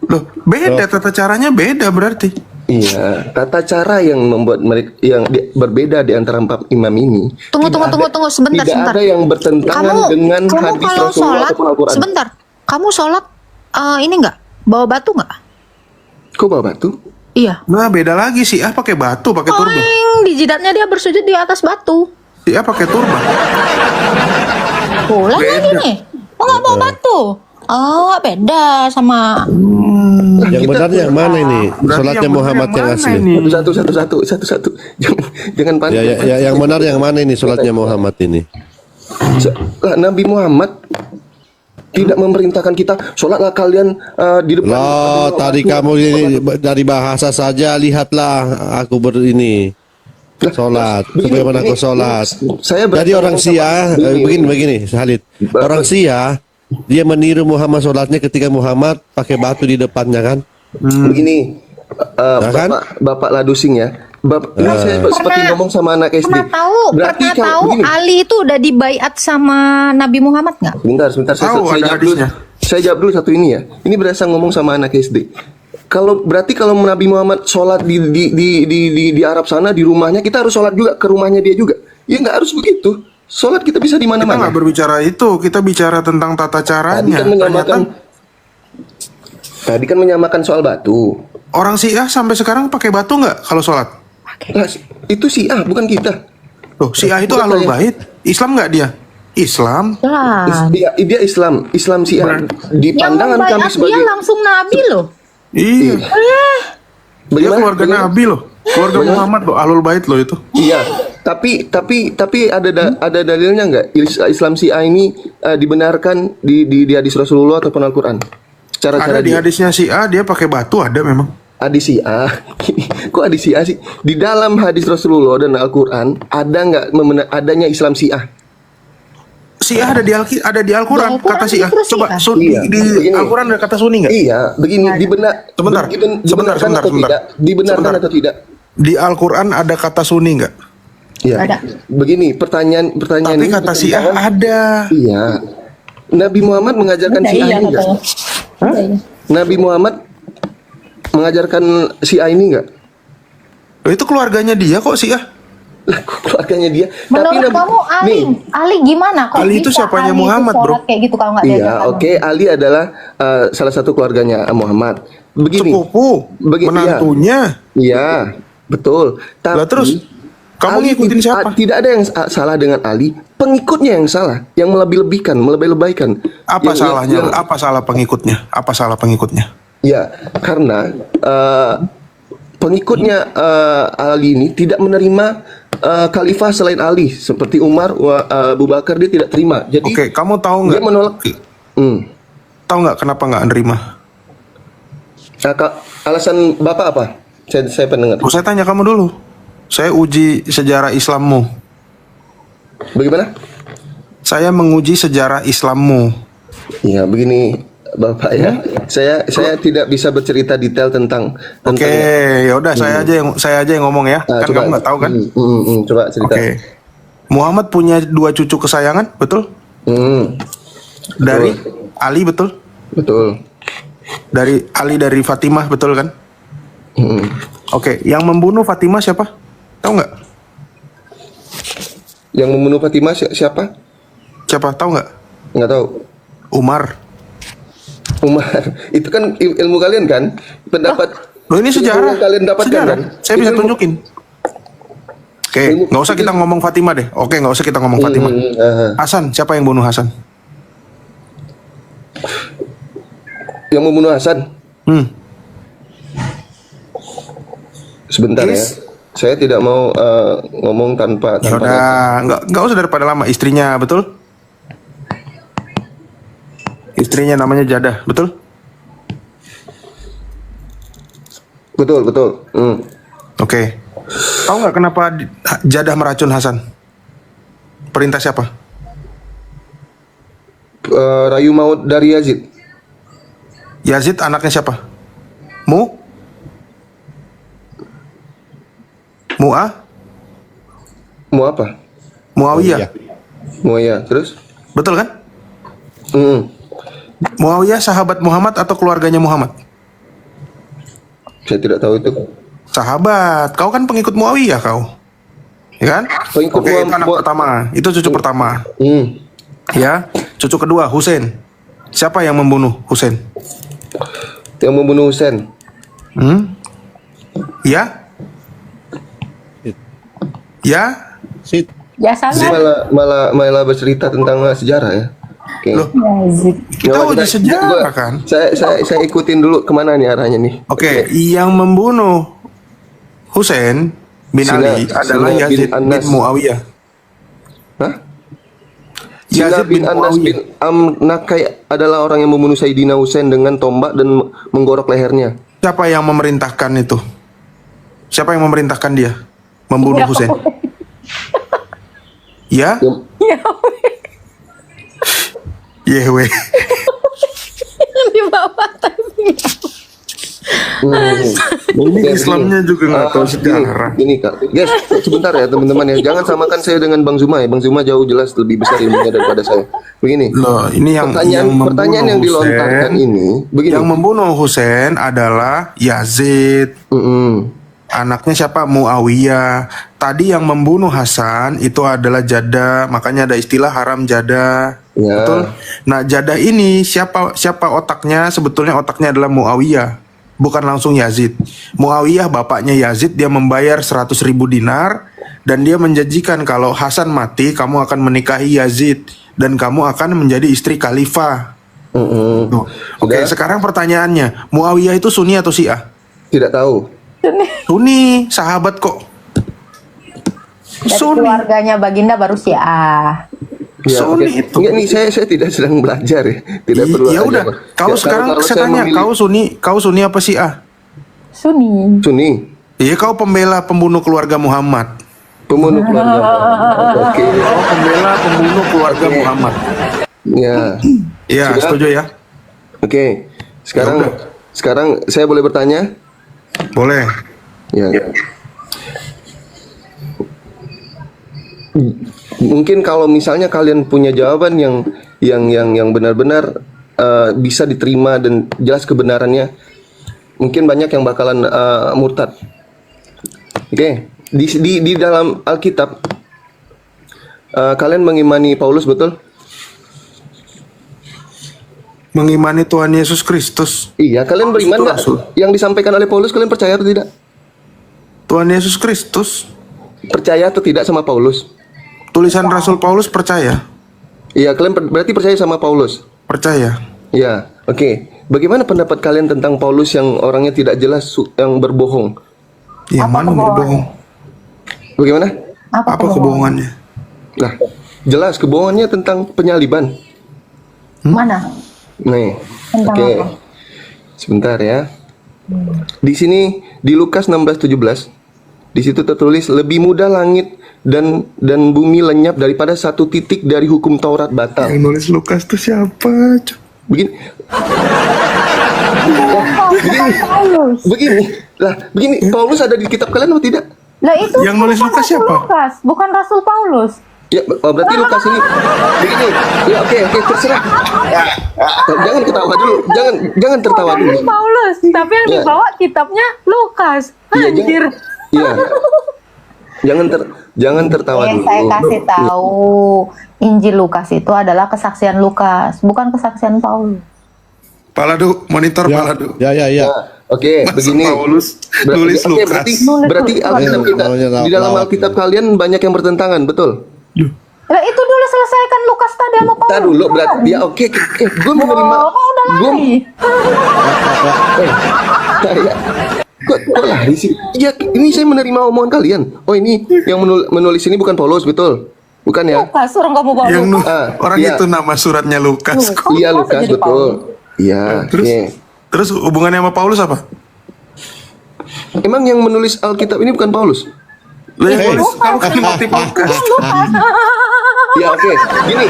Loh, beda tata caranya beda berarti. Iya, tata cara yang membuat mereka berbeda di antara 4 imam ini. tunggu sebentar. Tidak ada yang bertentangan dengan hadis kalau Rasulullah sholat, ataupun Al-Quran. sebentar, kamu sholat ini nggak bawa batu nggak? Kok bawa batu? Iya. Nah, beda lagi sih. Pakai batu, pakai turban. Di jidatnya dia bersujud di atas batu. Pakai turban. Boleh lagi Beda. nih. Oh nggak bawa batu. Oh beda sama. Yang kita- benar yang mana ini? Berarti Sholatnya yang benar Muhammad yang yang mana asli. ini? Satu. Jangan panik. Yang benar yang mana ini sholatnya Muhammad ini? Nabi Muhammad tidak memerintahkan kita sholatlah kalian di depan. Loh, tadi kamu ini dari bahasa saja lihatlah aku ini sholat. Bagaimana aku sholat? Jadi orang Syiah begini Halid. Orang Syiah dia meniru Muhammad sholatnya ketika Muhammad pakai batu di depannya kan? Begini, kan? Bapak Ladusing ya. Ini saya seperti ngomong sama anak SD. Pernah tahu begini, Ali itu udah dibaiat sama Nabi Muhammad nggak? Sebentar, Tahu, saya ada jawab dulu. hadisnya. Saya jawab dulu satu ini ya. Ini berasa ngomong sama anak SD. Kalau Nabi Muhammad sholat di Arab sana di rumahnya, kita harus sholat juga ke rumahnya dia juga. Ya nggak harus begitu. Sholat kita bisa di Kita mana-mana. nggak berbicara itu. Kita bicara tentang tata caranya. Tadi kan menyamakan soal batu. Orang Syiah sampai sekarang pakai batu nggak kalau sholat? Nah, itu Syiah bukan kita. Loh, Syiah itu Ahlul Bait. Islam nggak dia? Islam. Dia Islam Syiah. Di Yang pandangan kami membaiat dia sebagai langsung Nabi loh. Iya. Dia Bagaimana? keluarga Nabi loh. Keluarga Muhammad loh. Ahlul Bait loh itu. Iya. Tapi ada dalilnya nggak Islam Syiah ini dibenarkan di hadis Rasulullah ataupun Al-Qur'an? Cara-cara Ada di hadisnya Syiah dia pakai batu, ada memang. hadis Syiah. Kok hadis Syiah sih? Di dalam hadis Rasulullah dan Al-Qur'an ada nggak adanya Islam Syiah? Syiah ada di Al-Qur'an kata Syiah. Coba Iya, di begini. Al-Qur'an ada kata Sunni nggak? Iya, begini Sebentar, dibenarkan atau sebentar. tidak? Dibenarkan Sebentar. atau tidak? Di Al-Qur'an ada kata Sunni nggak? Iya. Ada. Begini, pertanyaan Tapi ini kata Syiah bertentangan- ada. Iya. Nabi Muhammad mengajarkan Syiah Iya ini enggak? katanya. Iya. Nabi Muhammad mengajarkan Syiah ini enggak? Loh, itu keluarganya dia kok Syiah. Lah, kok keluarganya dia. Menurut Nabi- kamu Ali, nih, Ali gimana? Kok Ali itu bisa siapanya Ali itu Muhammad, sholat bro? Kayak gitu kalau nggak iya, diajarkan oke, Ali adalah salah satu keluarganya Muhammad. Begini. Sepupu, menantunya. Iya, betul. Tapi Lah terus kamu Ali ngikutin siapa? Tidak ada yang salah dengan Ali, pengikutnya yang salah, yang melebih-lebihkan. Apa Yang- salahnya? yang- Apa salah pengikutnya? Apa salah pengikutnya? Ya, karena pengikutnya Ali ini tidak menerima khalifah selain Ali, seperti Umar, Abu Bakar dia tidak terima. Jadi Oke, kamu tahu dia nggak? menolak. Tahu nggak kenapa nggak nerima? Alasan Bapak apa? Saya pendengar. Oh, saya tanya kamu dulu. Saya uji sejarah Islammu. Bagaimana? Saya menguji sejarah Islammu. Ya, begini Bapak ya. Saya tidak bisa bercerita detail tentang. Oke, ya udah saya aja yang ngomong ya. Kan kamu nggak tahu kan? Coba cerita. Oke. Muhammad punya 2 cucu kesayangan, betul? Dari Ali, betul? Betul. Dari Ali dari Fatimah, betul kan? Oke, yang membunuh Fatimah siapa? Tahu nggak? Yang membunuh Fatimah siapa? Siapa? Tahu nggak? Nggak tahu. Umar. Itu kan ilmu kalian kan? Pendapat. Loh, ini sejarah. Ilmu yang kalian dapatkan Sejarah. kan? Saya bisa Itu ilmu- tunjukin. Oke, nggak usah kita ngomong Fatimah deh. Oke, nggak usah kita ngomong Fatimah. Hasan, siapa yang bunuh Hasan? Yang membunuh Hasan. Sebentar Yes. ya. Saya tidak mau ngomong tanpa Ya udah, nggak usah daripada lama. Istrinya, betul? Istrinya namanya Jadah, betul? Betul. Oke. Tahu nggak kenapa Jadah meracun Hasan? Perintah siapa? Rayu maut dari Yazid. Yazid anaknya siapa? Mau apa? Muawiyah. Muawiyah. Terus? Betul kan? Muawiyah sahabat Muhammad atau keluarganya Muhammad? Saya tidak tahu itu. Sahabat. Kau kan pengikut Muawiyah kau. Ya kan? Pengikut Oke, itu anak pertama. Itu cucu pertama. Ya. Cucu kedua Husain. Siapa yang membunuh Husain? Yang membunuh Husain. Ya? Ya? Ya salah. Malah bercerita tentang sejarah ya. Oke. Loh, Yazid. kita uji sejarah kan? Saya ikutin dulu kemana nih arahnya nih. Oke, yang membunuh Husain bin Ali adalah Sina Yazid bin Anas. Muawiyah. Hah? Yazid Sina bin Anas bin Amnakai adalah orang yang membunuh Sayyidina Husain dengan tombak dan menggorok lehernya. Siapa yang memerintahkan itu? Siapa yang memerintahkan dia membunuh Husain? Ya? Yehwe. Di bawah tapi. Ini Islamnya juga nggak tahu sejarah. Gini Kak, guys, sebentar ya teman-teman ya. Jangan samakan saya dengan Bang Zuma ya. Bang Zuma jauh jelas lebih besar ilmunya daripada saya. Begini. Loh, ini pertanyaan yang dilontarkan ini. Begini. Yang membunuh Husain adalah Yazid. Anaknya siapa? Muawiyah. Tadi yang membunuh Hasan itu adalah Jadah, makanya ada istilah haram Jadah. Ya. Betul? Nah, Jadah ini siapa otaknya? Sebetulnya otaknya adalah Muawiyah, bukan langsung Yazid. Muawiyah bapaknya Yazid, dia membayar 100.000 dinar dan dia menjanjikan kalau Hasan mati, kamu akan menikahi Yazid dan kamu akan menjadi istri khalifah. Oke, sekarang pertanyaannya, Muawiyah itu Sunni atau Syiah? Tidak tahu. Sunni, sahabat kok. Dari Sunni. keluarganya Baginda baru Syiah. Ya, Sunni oke. itu. Enggak nih, saya tidak sedang belajar ya. Tidak perlu Ya udah, ajaran. kau Ya, sekarang kalau saya saya tanya, memilih kau Sunni apa Syiah? Sunni. Sunni, Iya, kau pembela pembunuh keluarga Muhammad. pembunuh keluarga. Oke. Kau pembela pembunuh keluarga Muhammad. Ya. Iya, Sudah? setuju ya? Oke. Ya udah. Sekarang saya boleh bertanya? Boleh. Ya. Mungkin kalau misalnya kalian punya jawaban yang benar-benar bisa diterima dan jelas kebenarannya, mungkin banyak yang bakalan murtad. Oke. Di dalam Alkitab kalian mengimani Paulus, betul? Mengimani Tuhan Yesus Kristus. Iya, kalian beriman Itu nggak? Rasul. Yang disampaikan oleh Paulus kalian percaya atau tidak? Tuhan Yesus Kristus. Percaya atau tidak sama Paulus? Tulisan Rasul Paulus percaya. Iya, kalian berarti percaya sama Paulus? Percaya. Ya, oke. Bagaimana pendapat kalian tentang Paulus yang orangnya tidak jelas, yang berbohong? Yang Apa mana kebohongan? berbohong? Bagaimana? Apa kebohongannya? Nah, jelas kebohongannya tentang penyaliban. Mana? Nih, Tentang oke. apa? Sebentar ya. Di sini di Lukas 16:17, di situ tertulis lebih mudah langit dan bumi lenyap daripada satu titik dari hukum Taurat batal. Yang nulis Lukas itu siapa? Begini. Paulus. Begini, Paulus ada di kitab kalian atau tidak? Lah itu Yang nulis bukan Lukas Rasul siapa? Lukas, bukan Rasul Paulus. Ya, berarti Lukas ini begini. Ya, oke, terserah. Jangan ketawa dulu. Jangan tertawa dulu. Ini Paulus, tapi yang Ya. dibawa kitabnya Lukas. Iya, Anjir. Iya. Jangan tertawa dulu. Saya kasih tahu, Injil Lukas itu adalah kesaksian Lukas, bukan kesaksian Paulus. Paladu, monitor Ya, Paladu. ya. Oke, Masa begini. Paulus nulis Oke, Lukas. berarti Alkitab kita di dalam Alkitab kalian banyak yang bertentangan, betul? Lah itu dulu selesaikan Lukas tadi sama Paulus. Kita dulu berarti ya oke, gue menerima. Oh, kok udah lari? Kok lari sih? Ya, ini saya menerima omongan kalian. Oh, ini yang menulis ini bukan Paulus, betul? Bukan ya? Lukas, orang kamu bawa Yang Lukas. orang iya. itu nama suratnya Lukas. Kok Iya, bisa Lukas, jadi betul. Paulus? Iya, oke. Terus hubungannya sama Paulus apa? Emang yang menulis Alkitab ini bukan Paulus? Lah yang nulis kamu kan motif Lukas. Ya, oke. Begini.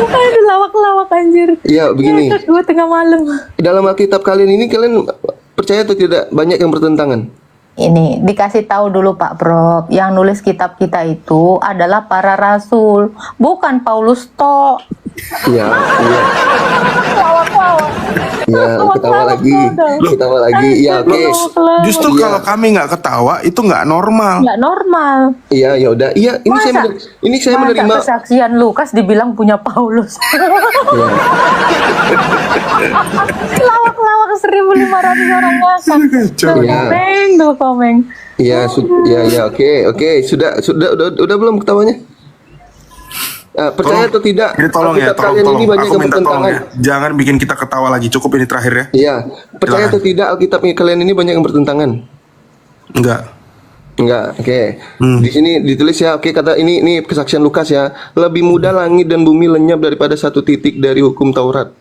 Aduh, lawak-lawak anjir. Ya, begini. Gue tengah malam. Dalam Alkitab kalian ini kalian percaya atau tidak banyak yang bertentangan? Ini dikasih tahu dulu Pak Prof, yang nulis kitab kita itu adalah para rasul, bukan Paulus tok. Iya. Lawak-lawak. Ya, ketawa lagi. Ya, oke. Justru Iya. kalau kami nggak ketawa itu nggak normal. Nggak normal. Iya, ya udah. Iya, ini saya Masa menerima. kesaksian Lukas dibilang punya Paulus. Iya. Lawak-lawak 1.500 orang ngakak. Iya. Tuh komeng. Iya, oke. Sudah belum ketawanya? Percaya atau tidak? Ini tolong ya, Alkitab kalian tolong. ini banyak Aku yang minta tolong bertentangan. ya. Jangan bikin kita ketawa lagi. Cukup ini terakhir ya. Iya, percaya Silakan. atau tidak Alkitab kalian ini banyak yang bertentangan? Enggak. Enggak, oke. Di sini ditulis ya, oke, kata ini kesaksian Lukas ya. Lebih mudah langit dan bumi lenyap daripada satu titik dari hukum Taurat.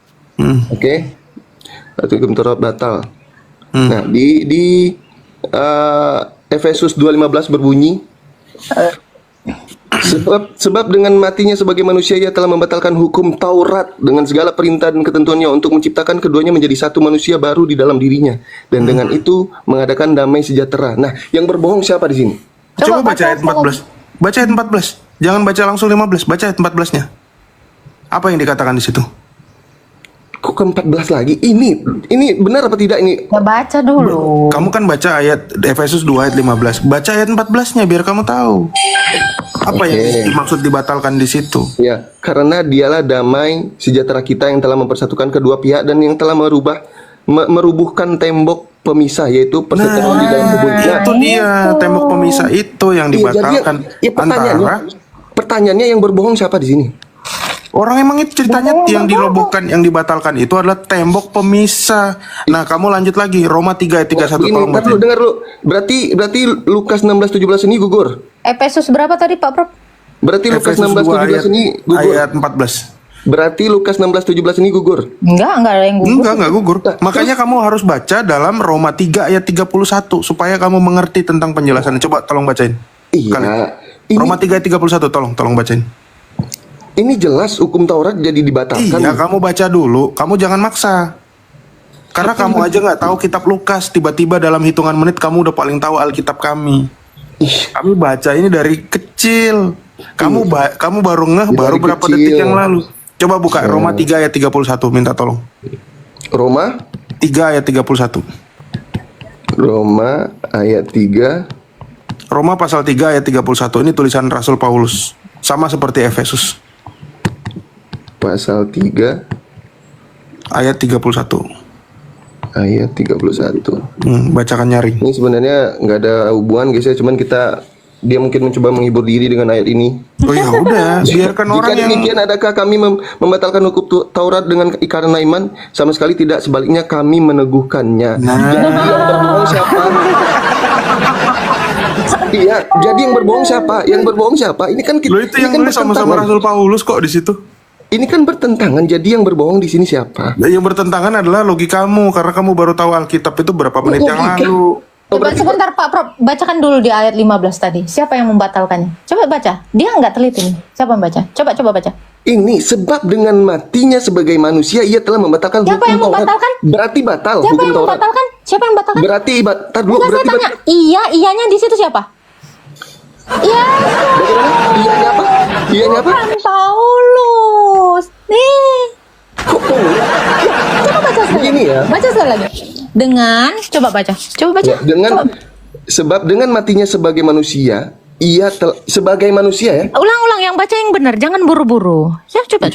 Oke. Satu hukum Taurat batal. Nah, di Efesus 2:15 berbunyi, sebab dengan matinya sebagai manusia ia telah membatalkan hukum Taurat dengan segala perintah dan ketentuannya untuk menciptakan keduanya menjadi satu manusia baru di dalam dirinya dan dengan itu mengadakan damai sejahtera. Nah, yang berbohong siapa di sini? Coba baca ayat 14. Baca ayat 14. Jangan baca langsung 15. Baca ayat 14-nya. Apa yang dikatakan di situ? Kok ke 14 lagi? Ini benar apa tidak ini? Ya baca dulu. Kamu kan baca ayat Efesus 2 ayat 15. Baca ayat 14-nya biar kamu tahu. Apa yang dimaksud dibatalkan di situ? Ya, karena dialah damai sejahtera kita yang telah mempersatukan kedua pihak dan yang telah merubuhkan tembok pemisah, yaitu perseteruan di dalam hubungan. Nah, Itu dia tembok pemisah itu yang iya, jadi dibatalkan ya, antara pertanyaannya yang berbohong siapa di sini? Orang emang itu ceritanya yang dirobohkan, yang dibatalkan itu adalah tembok pemisah. Nah, kamu lanjut lagi Roma 3 ayat 31 Begini, tolong ntar lu bacain. dengar lu. Berarti Lukas 16:17 ini gugur. Efesus berapa tadi Pak Prof? Berarti Lukas Efesus 2 16:17 ini gugur. ayat 14. Berarti Lukas 16:17 ini gugur. Enggak ada yang gugur. Enggak gugur. Makanya kamu harus baca dalam Roma 3 ayat 31 supaya kamu mengerti tentang penjelasannya. Coba tolong bacain. Iya. Ini, Roma 3 ayat 31 tolong bacain. ini jelas hukum Taurat jadi dibatalkan. Iya, kamu baca dulu. Kamu jangan maksa. Karena kamu aja nggak tahu kitab Lukas. Tiba-tiba dalam hitungan menit kamu udah paling tahu Alkitab kami. Kami baca ini dari kecil. Kamu baru ngeh baru berapa kecil. detik yang lalu. Coba buka Roma 3 ayat 31, minta tolong. Roma 3 ayat 31. Roma ayat 3. Roma pasal 3 ayat 31 ini tulisan Rasul Paulus. Sama seperti Efesus. Pasal 3 Ayat 31. ayat 31. Bacakan nyaring. Ini sebenarnya nggak ada hubungan guys ya, cuman dia mungkin mencoba menghibur diri dengan ayat ini. Oh ya udah, biarkan Jika orang yang demikian, adakah kami membatalkan hukum Taurat dengan karena iman? Sama sekali tidak, sebaliknya kami meneguhkannya. Jadi yang berbohong siapa? Iya, jadi yang berbohong siapa? Yang berbohong siapa? Ini kan Loh, itu yang kan nulis sama-sama bertentangan. Rasul Paulus kok di situ. Ini kan bertentangan. Jadi yang berbohong di sini siapa? Nah, yang bertentangan adalah logikamu karena kamu baru tahu Alkitab itu berapa menit yang Logika? lalu. Coba sebentar Pak Prof, bacakan dulu di ayat 15 tadi. Siapa yang membatalkannya? Coba baca. Dia nggak teliti nih. Siapa yang baca? Coba baca. Ini sebab dengan matinya sebagai manusia ia telah membatalkan Siapa hukum yang Taurat. membatalkan? Berarti batal Siapa hukum yang Taurat. membatalkan? Siapa yang membatalkan? Berarti tar dulu, Enggak, saya berarti tanya. Iya, iyanya di situ siapa? Iya. bagaimana? Iyanya apa? Iyanya apa? Bukan Paulus. Nih. Kok Coba baca sekali. Begini ya. Baca sekali lagi. Dengan coba baca. Coba baca. Ya, dengan Coba. sebab dengan matinya sebagai manusia sebagai manusia ya. Ulang-ulang yang baca yang benar, jangan buru-buru. Ya, coba.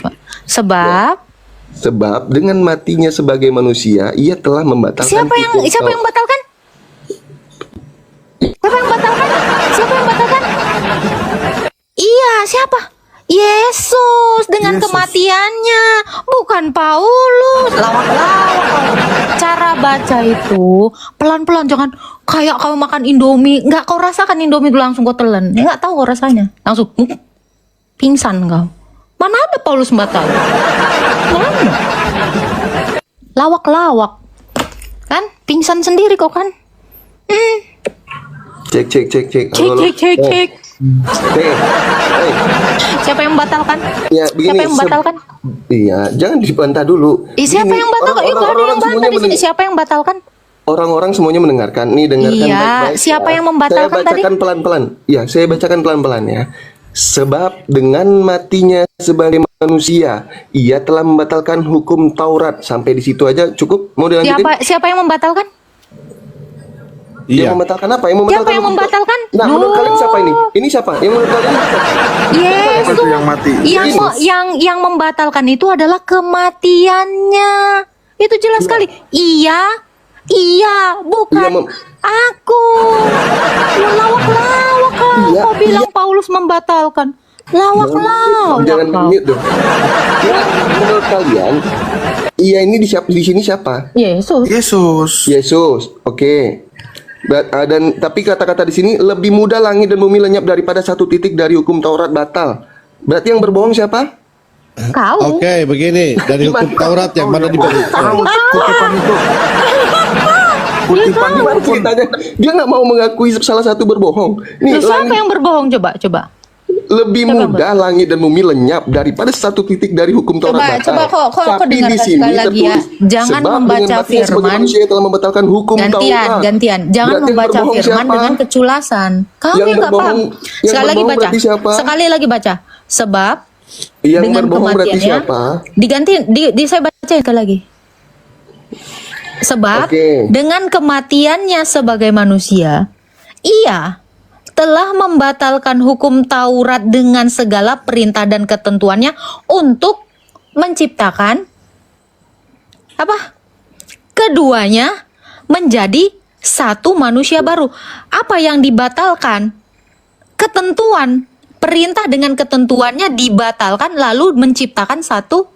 Sebab dengan matinya sebagai manusia ia telah membatalkan Siapa yang hukum Taurat. batalkan? Siapa yang batalkan? Siapa yang batalkan? Iya, siapa? Yesus dengan Yesus. kematiannya, bukan Paulus. Lawak-lawak. Cara baca itu pelan-pelan, jangan kayak kau makan Indomie, nggak kau rasakan Indomie dulu langsung kau telan. Nggak tahu kau rasanya, langsung pingsan kau. Mana ada Paulus batal? Mana? Lawak-lawak, kan? Pingsan sendiri kau kan? Cek. Halo, halo. Cek. Hey. Siapa yang membatalkan? Ya, begini, Siapa yang membatalkan? Iya, jangan dibantah dulu. Siapa Begini, yang membatalkan? Yuk, ada orang-orang yang bantah semuanya di sini. Siapa yang membatalkan? Orang-orang semuanya mendengarkan. Nih, dengarkan Iya, baik-baik. siapa ya. yang membatalkan Saya bacakan pelan-pelan. Ya, saya bacakan pelan-pelan ya. Sebab dengan matinya sebagai manusia, ia telah membatalkan hukum Taurat. Sampai di situ aja cukup. Mau dilanjutin? Siapa yang membatalkan? Yang membatalkan apa? Yang Siapa yang hukum Taurat? membatalkan? Nah, menurut kalian siapa ini? Ini siapa? Yang menurut kalian siapa? Yesus. Itu yang mati. Yang membatalkan itu adalah kematiannya. Itu jelas sekali. Iya, bukan aku. Lawak-lawak kau bilang Paulus membatalkan. Lawak-lawak. Jangan mute dong. Ya, menurut kalian, iya ini di sini siapa? Yesus. Oke. Dan tapi kata-kata di sini lebih mudah langit dan bumi lenyap daripada satu titik dari hukum Taurat batal. Berarti yang berbohong siapa? Kau. Oke, begini. Dari hukum Taurat yang mana diberi? Kutipan ceritanya. Dia nggak mau mengakui salah satu berbohong. Nih, Siapa yang berbohong? Coba. lebih mudah langit dan bumi lenyap daripada satu titik dari hukum Taurat batal. Coba kok Tapi di dengarkan sini sekali lagi ya. tertulis, Jangan sebab membaca dengan matinya sebagai firman. manusia telah membatalkan hukum Taurat. Gantian. Jangan Berarti yang membaca berbohong firman siapa? dengan keculasan. Kamu Yang yang nggak paham. berbohong- yang Sekali lagi berbohong baca. berarti siapa? Sekali lagi baca. Sebab Yang dengan berbohong berarti kematiannya siapa? diganti saya baca sekali lagi. Sebab dengan kematiannya sebagai manusia, ia telah membatalkan hukum Taurat dengan segala perintah dan ketentuannya untuk menciptakan apa? Keduanya menjadi satu manusia baru. Apa yang dibatalkan? Ketentuan Perintah dengan ketentuannya dibatalkan lalu menciptakan satu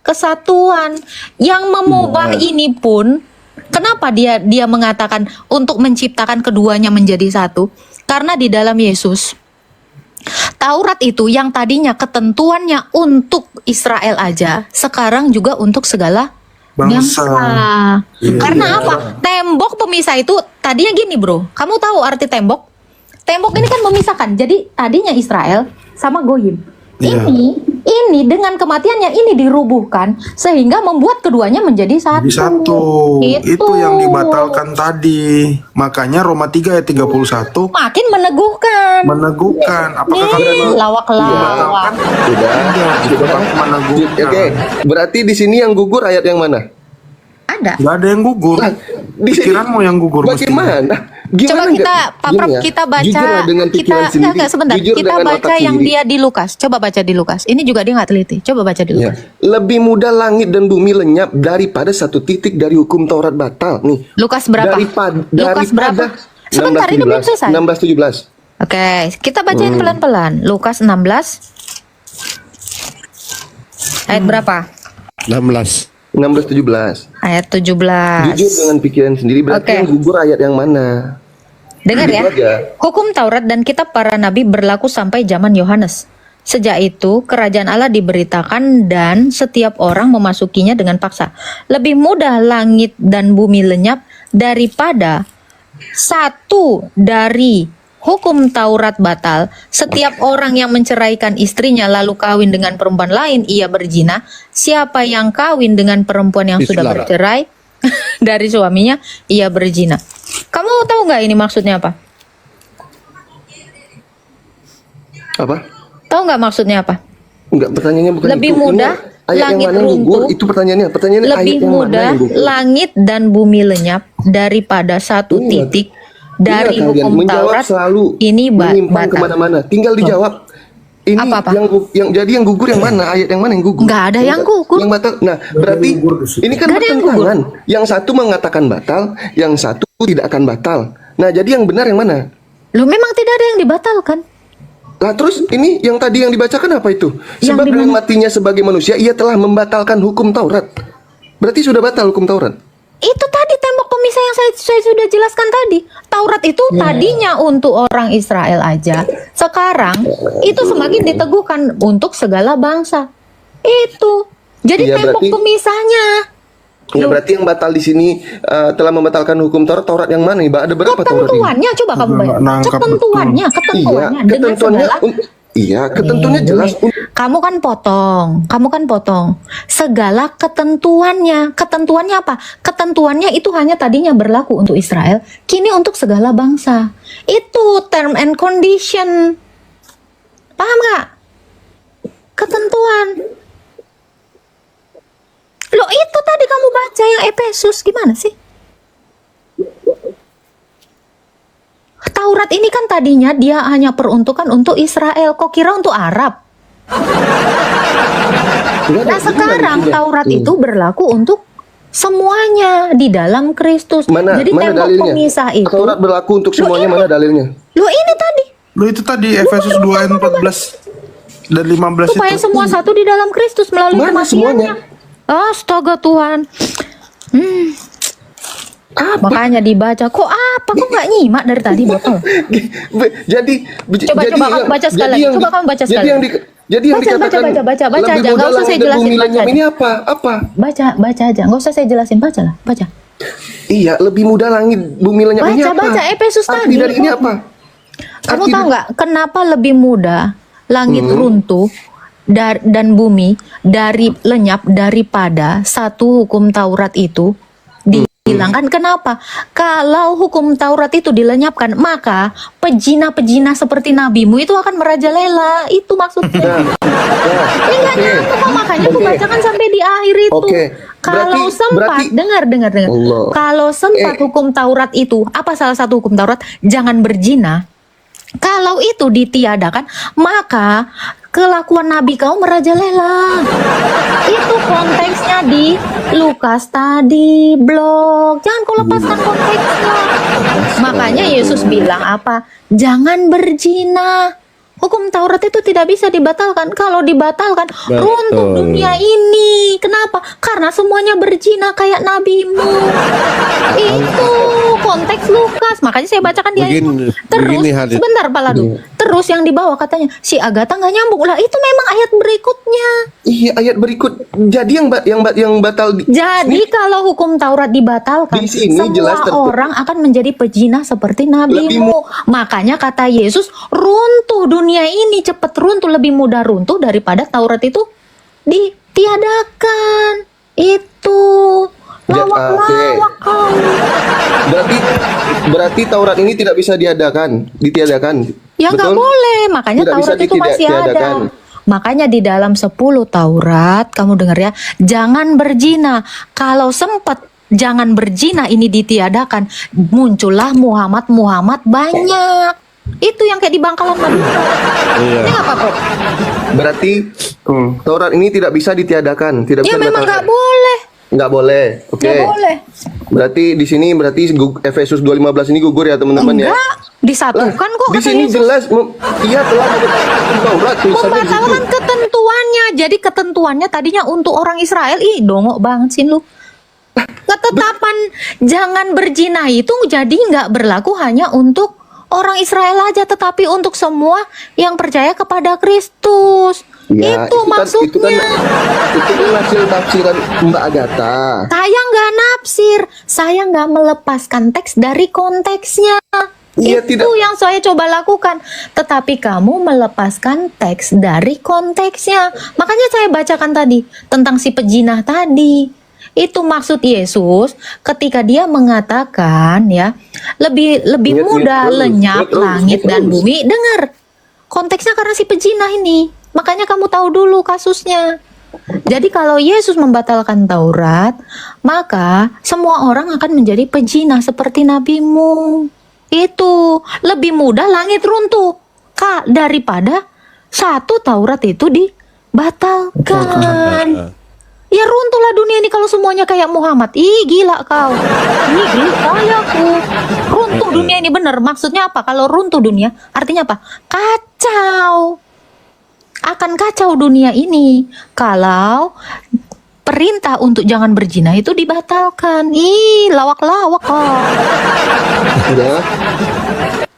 kesatuan. Yang mengubah ini pun, kenapa dia mengatakan untuk menciptakan keduanya menjadi satu? Karena di dalam Yesus, Taurat itu yang tadinya ketentuannya untuk Israel aja, sekarang juga untuk segala bangsa. Karena apa? Tembok pemisah itu tadinya gini bro, kamu tahu arti tembok? Tembok ini kan memisahkan, jadi tadinya Israel sama Goyim. Ini dengan kematiannya ini dirubuhkan sehingga membuat keduanya menjadi satu. Jadi satu. Itu yang dibatalkan tadi. Makanya Roma 3 ayat 31 makin meneguhkan. Apakah kalian lawak-lawak? Sudah. meneguhkan? Oke, berarti di sini yang gugur ayat yang mana? Ada. Gak ada yang gugur. Nah, di sini Pikiranmu yang gugur. bagaimana? Coba kita, Pak Prof, kita baca, sebentar, kita baca yang dia di Lukas. Coba baca di Lukas. Ini juga dia nggak teliti. Coba baca di Lukas. Lebih mudah langit dan bumi lenyap daripada satu titik dari hukum Taurat batal. Nih. Lukas berapa? Lukas berapa? Sebentar, ini belum selesai. 16-17. Oke, kita bacain pelan-pelan. Lukas 16. Ayat berapa? 16-17. Ayat 17. Jujur dengan pikiran sendiri, berarti yang gugur ayat yang mana? Dengar ya. Gitu aja. Hukum Taurat dan kitab para nabi berlaku sampai zaman Yohanes. Sejak itu kerajaan Allah diberitakan dan setiap orang memasukinya dengan paksa. Lebih mudah langit dan bumi lenyap daripada satu dari hukum Taurat batal. Setiap orang yang menceraikan istrinya lalu kawin dengan perempuan lain, ia berzina. Siapa yang kawin dengan perempuan yang sudah bercerai dari suaminya, ia berzina. Kamu tahu nggak ini maksudnya apa? Apa? Tahu nggak maksudnya apa? Enggak, pertanyaannya bukan Lebih itu. mudah Ayat langit yang mana yang gugur? runtuh. Itu pertanyaannya. Pertanyaannya Lebih ayat yang mana mudah yang gugur? langit dan bumi lenyap daripada satu titik dari Ingat kalian, hukum menjawab Taurat. selalu Ini menyimpang batal. kemana-mana. Tinggal dijawab. Ini Apa-apa? yang gugur yang mana? Ayat yang mana yang gugur? Nggak ada yang gugur. Yang batal. Nah, berarti ini kan Nggak ada yang gugur. bertentangan. Yang satu mengatakan batal, yang satu tidak akan batal. Nah, jadi yang benar yang mana? Loh, memang tidak ada yang dibatalkan. Lah terus ini yang tadi yang dibacakan apa itu? Yang Sebab dengan dibilang- matinya sebagai manusia ia telah membatalkan hukum Taurat. Berarti sudah batal hukum Taurat. Itu tadi tembok pemisah yang saya sudah jelaskan tadi. Taurat itu tadinya untuk orang Israel aja. Sekarang itu semakin diteguhkan untuk segala bangsa. Itu. Jadi Iya, tembok berarti- pemisahnya. Ya berarti yang batal di sini telah membatalkan hukum Taurat. Taurat yang mana nih? Ada berapa Taurat ini? Ketentuannya coba kamu bayar. Nangkap Ketentuannya dengan segala. Ketentuannya jelas. Kamu kan potong. Segala ketentuannya. Ketentuannya apa? Ketentuannya itu hanya tadinya berlaku untuk Israel, kini untuk segala bangsa. Itu term and condition. Paham nggak? Ketentuan. Loh, itu tadi kamu baca yang Efesus gimana sih? Taurat ini kan tadinya dia hanya peruntukan untuk Israel. Kok kira untuk Arab? Nah, sekarang Taurat itu berlaku untuk semuanya di dalam Kristus. Jadi Mana tembok dalilnya? pemisah itu. Taurat berlaku untuk semuanya, mana dalilnya? Loh, ini tadi. Lo itu tadi Efesus 2 ayat 14 dan 15 Supaya itu. semua satu di dalam Kristus melalui Mana kematiannya. Astaga Tuhan. Makanya dibaca. Kok nggak nyimak dari tadi botol? Coba kamu baca sekali. Coba kamu baca sekali. Jadi yang dikatakan baca lebih aja. Nggak mudah usah langit saya dan jelasin. bumi Baca lenyap. aja. Ini apa? Baca aja. Nggak usah saya jelasin. Bacalah. Baca. Iya, lebih mudah langit bumi lenyap. Ini apa? Baca Efesus Arti tadi. dari ini apa? Kamu tahu nggak kenapa lebih mudah langit runtuh dan bumi lenyap daripada satu hukum Taurat itu dihilangkan? Kenapa? Kalau hukum Taurat itu dilenyapkan, maka pejina-pejina seperti nabimu itu akan merajalela. Itu maksudnya. Ini nggak nyambung kok, makanya aku bacakan sampai di akhir itu. Oke. Kalau sempat, dengar. Allah. Kalau sempat hukum Taurat itu, apa salah satu hukum Taurat? Jangan berzina. Kalau itu ditiadakan, maka kelakuan nabi kau merajalela. Itu konteksnya di Lukas tadi, blog. Jangan kau lepaskan konteksnya. Makanya Yesus bilang apa? Jangan berzina. Hukum Taurat itu tidak bisa dibatalkan. Kalau dibatalkan, runtuh Betul. dunia ini. Kenapa? Karena semuanya berzina kayak nabimu. Itu konteks Lukas. Makanya saya bacakan di ayat. Terus, begini, Hadid. sebentar Pak Ladu. Terus yang di bawah katanya, si Agatha nggak nyambung. Lah itu memang ayat berikutnya. Iya, ayat berikut. Jadi yang batal Jadi kalau hukum Taurat dibatalkan, Di sini semua jelas orang akan menjadi pezina seperti Lebih nabimu. Makanya kata Yesus, runtuh dunia ini, cepet runtuh, lebih mudah runtuh daripada Taurat itu ditiadakan. Itu lawak-lawak kau. berarti Taurat ini tidak bisa ditiadakan. Ya nggak Betul? boleh, makanya Tidak bisa Taurat itu masih ditiadakan. ada. Makanya di dalam 10 Taurat, kamu dengar ya, jangan berzina. Kalau sempat jangan berzina ini ditiadakan, muncullah Muhammad banyak. Itu yang kayak di Bangkalan Madura. Iya. Ini apa, Bro? Berarti Taurat ini tidak bisa ditiadakan, tidak Ya bisa memang dibatalkan. nggak boleh. Nggak boleh. Oke. Nggak boleh. Berarti di sini Efesus 2:15 ini gugur ya teman-teman ya. Enggak, disatukan kok Di kata sini Yesus. jelas ia telah membatalkan Taurat tulisannya di situ. Membatalkan ketentuannya. Jadi ketentuannya tadinya untuk orang Israel. Ih, dongok banget sih lu. Ketetapan jangan berzina itu jadi nggak berlaku hanya untuk orang Israel aja, tetapi untuk semua yang percaya kepada Kristus. Ya, itu maksudnya. Itu kan hasil tafsiran Mbak Agatha. Saya nggak nafsir, saya nggak melepaskan teks dari konteksnya. Iya, Itu tidak. yang saya coba lakukan. Tetapi kamu melepaskan teks dari konteksnya. Makanya saya bacakan tadi tentang si pejinah tadi. Itu maksud Yesus ketika dia mengatakan ya, lebih Ingat, mudah terus, lenyap terus, langit dan terus. bumi. Dengar. Konteksnya karena si pejinah ini. Makanya kamu tahu dulu kasusnya. Jadi kalau Yesus membatalkan Taurat, maka semua orang akan menjadi pejinah seperti nabimu. Itu lebih mudah langit runtuh daripada satu Taurat itu dibatalkan. Ya runtuhlah dunia ini kalau semuanya kayak Muhammad. Ih gila kau. Ih gila kayaku. Runtuh dunia ini bener. Maksudnya apa? Kalau runtuh dunia artinya apa? Kacau. Akan kacau dunia ini kalau perintah untuk jangan berzina itu dibatalkan. Ih lawak-lawak kau. Ya.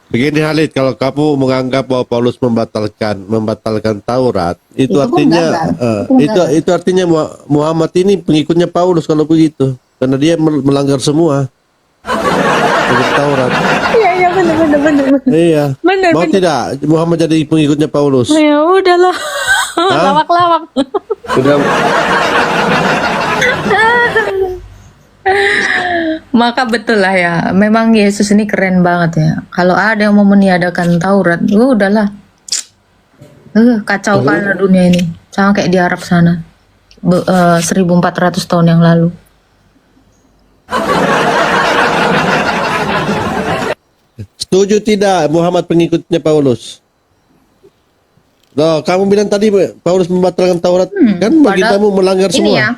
Begini Halid, kalau kamu menganggap bahwa Paulus membatalkan Taurat, itu Itu pun artinya gagal. itu artinya Muhammad ini pengikutnya Paulus kalau begitu, karena dia melanggar semua hukum Taurat. Iya bener. Iya. Bener, Mau bener. tidak Muhammad jadi pengikutnya Paulus? Ya udahlah. Lawak-lawak. Sudah. Maka betul lah ya, memang Yesus ini keren banget ya. Kalau ada yang mau meniadakan Taurat, udahlah. Kacau kan dunia ini. Sama kayak di Arab sana. 1400 tahun yang lalu. Setuju tidak Muhammad pengikutnya Paulus? Loh, kamu bilang tadi Paulus membatalkan Taurat, kan bagi padahal kamu melanggar Ini semua. ya,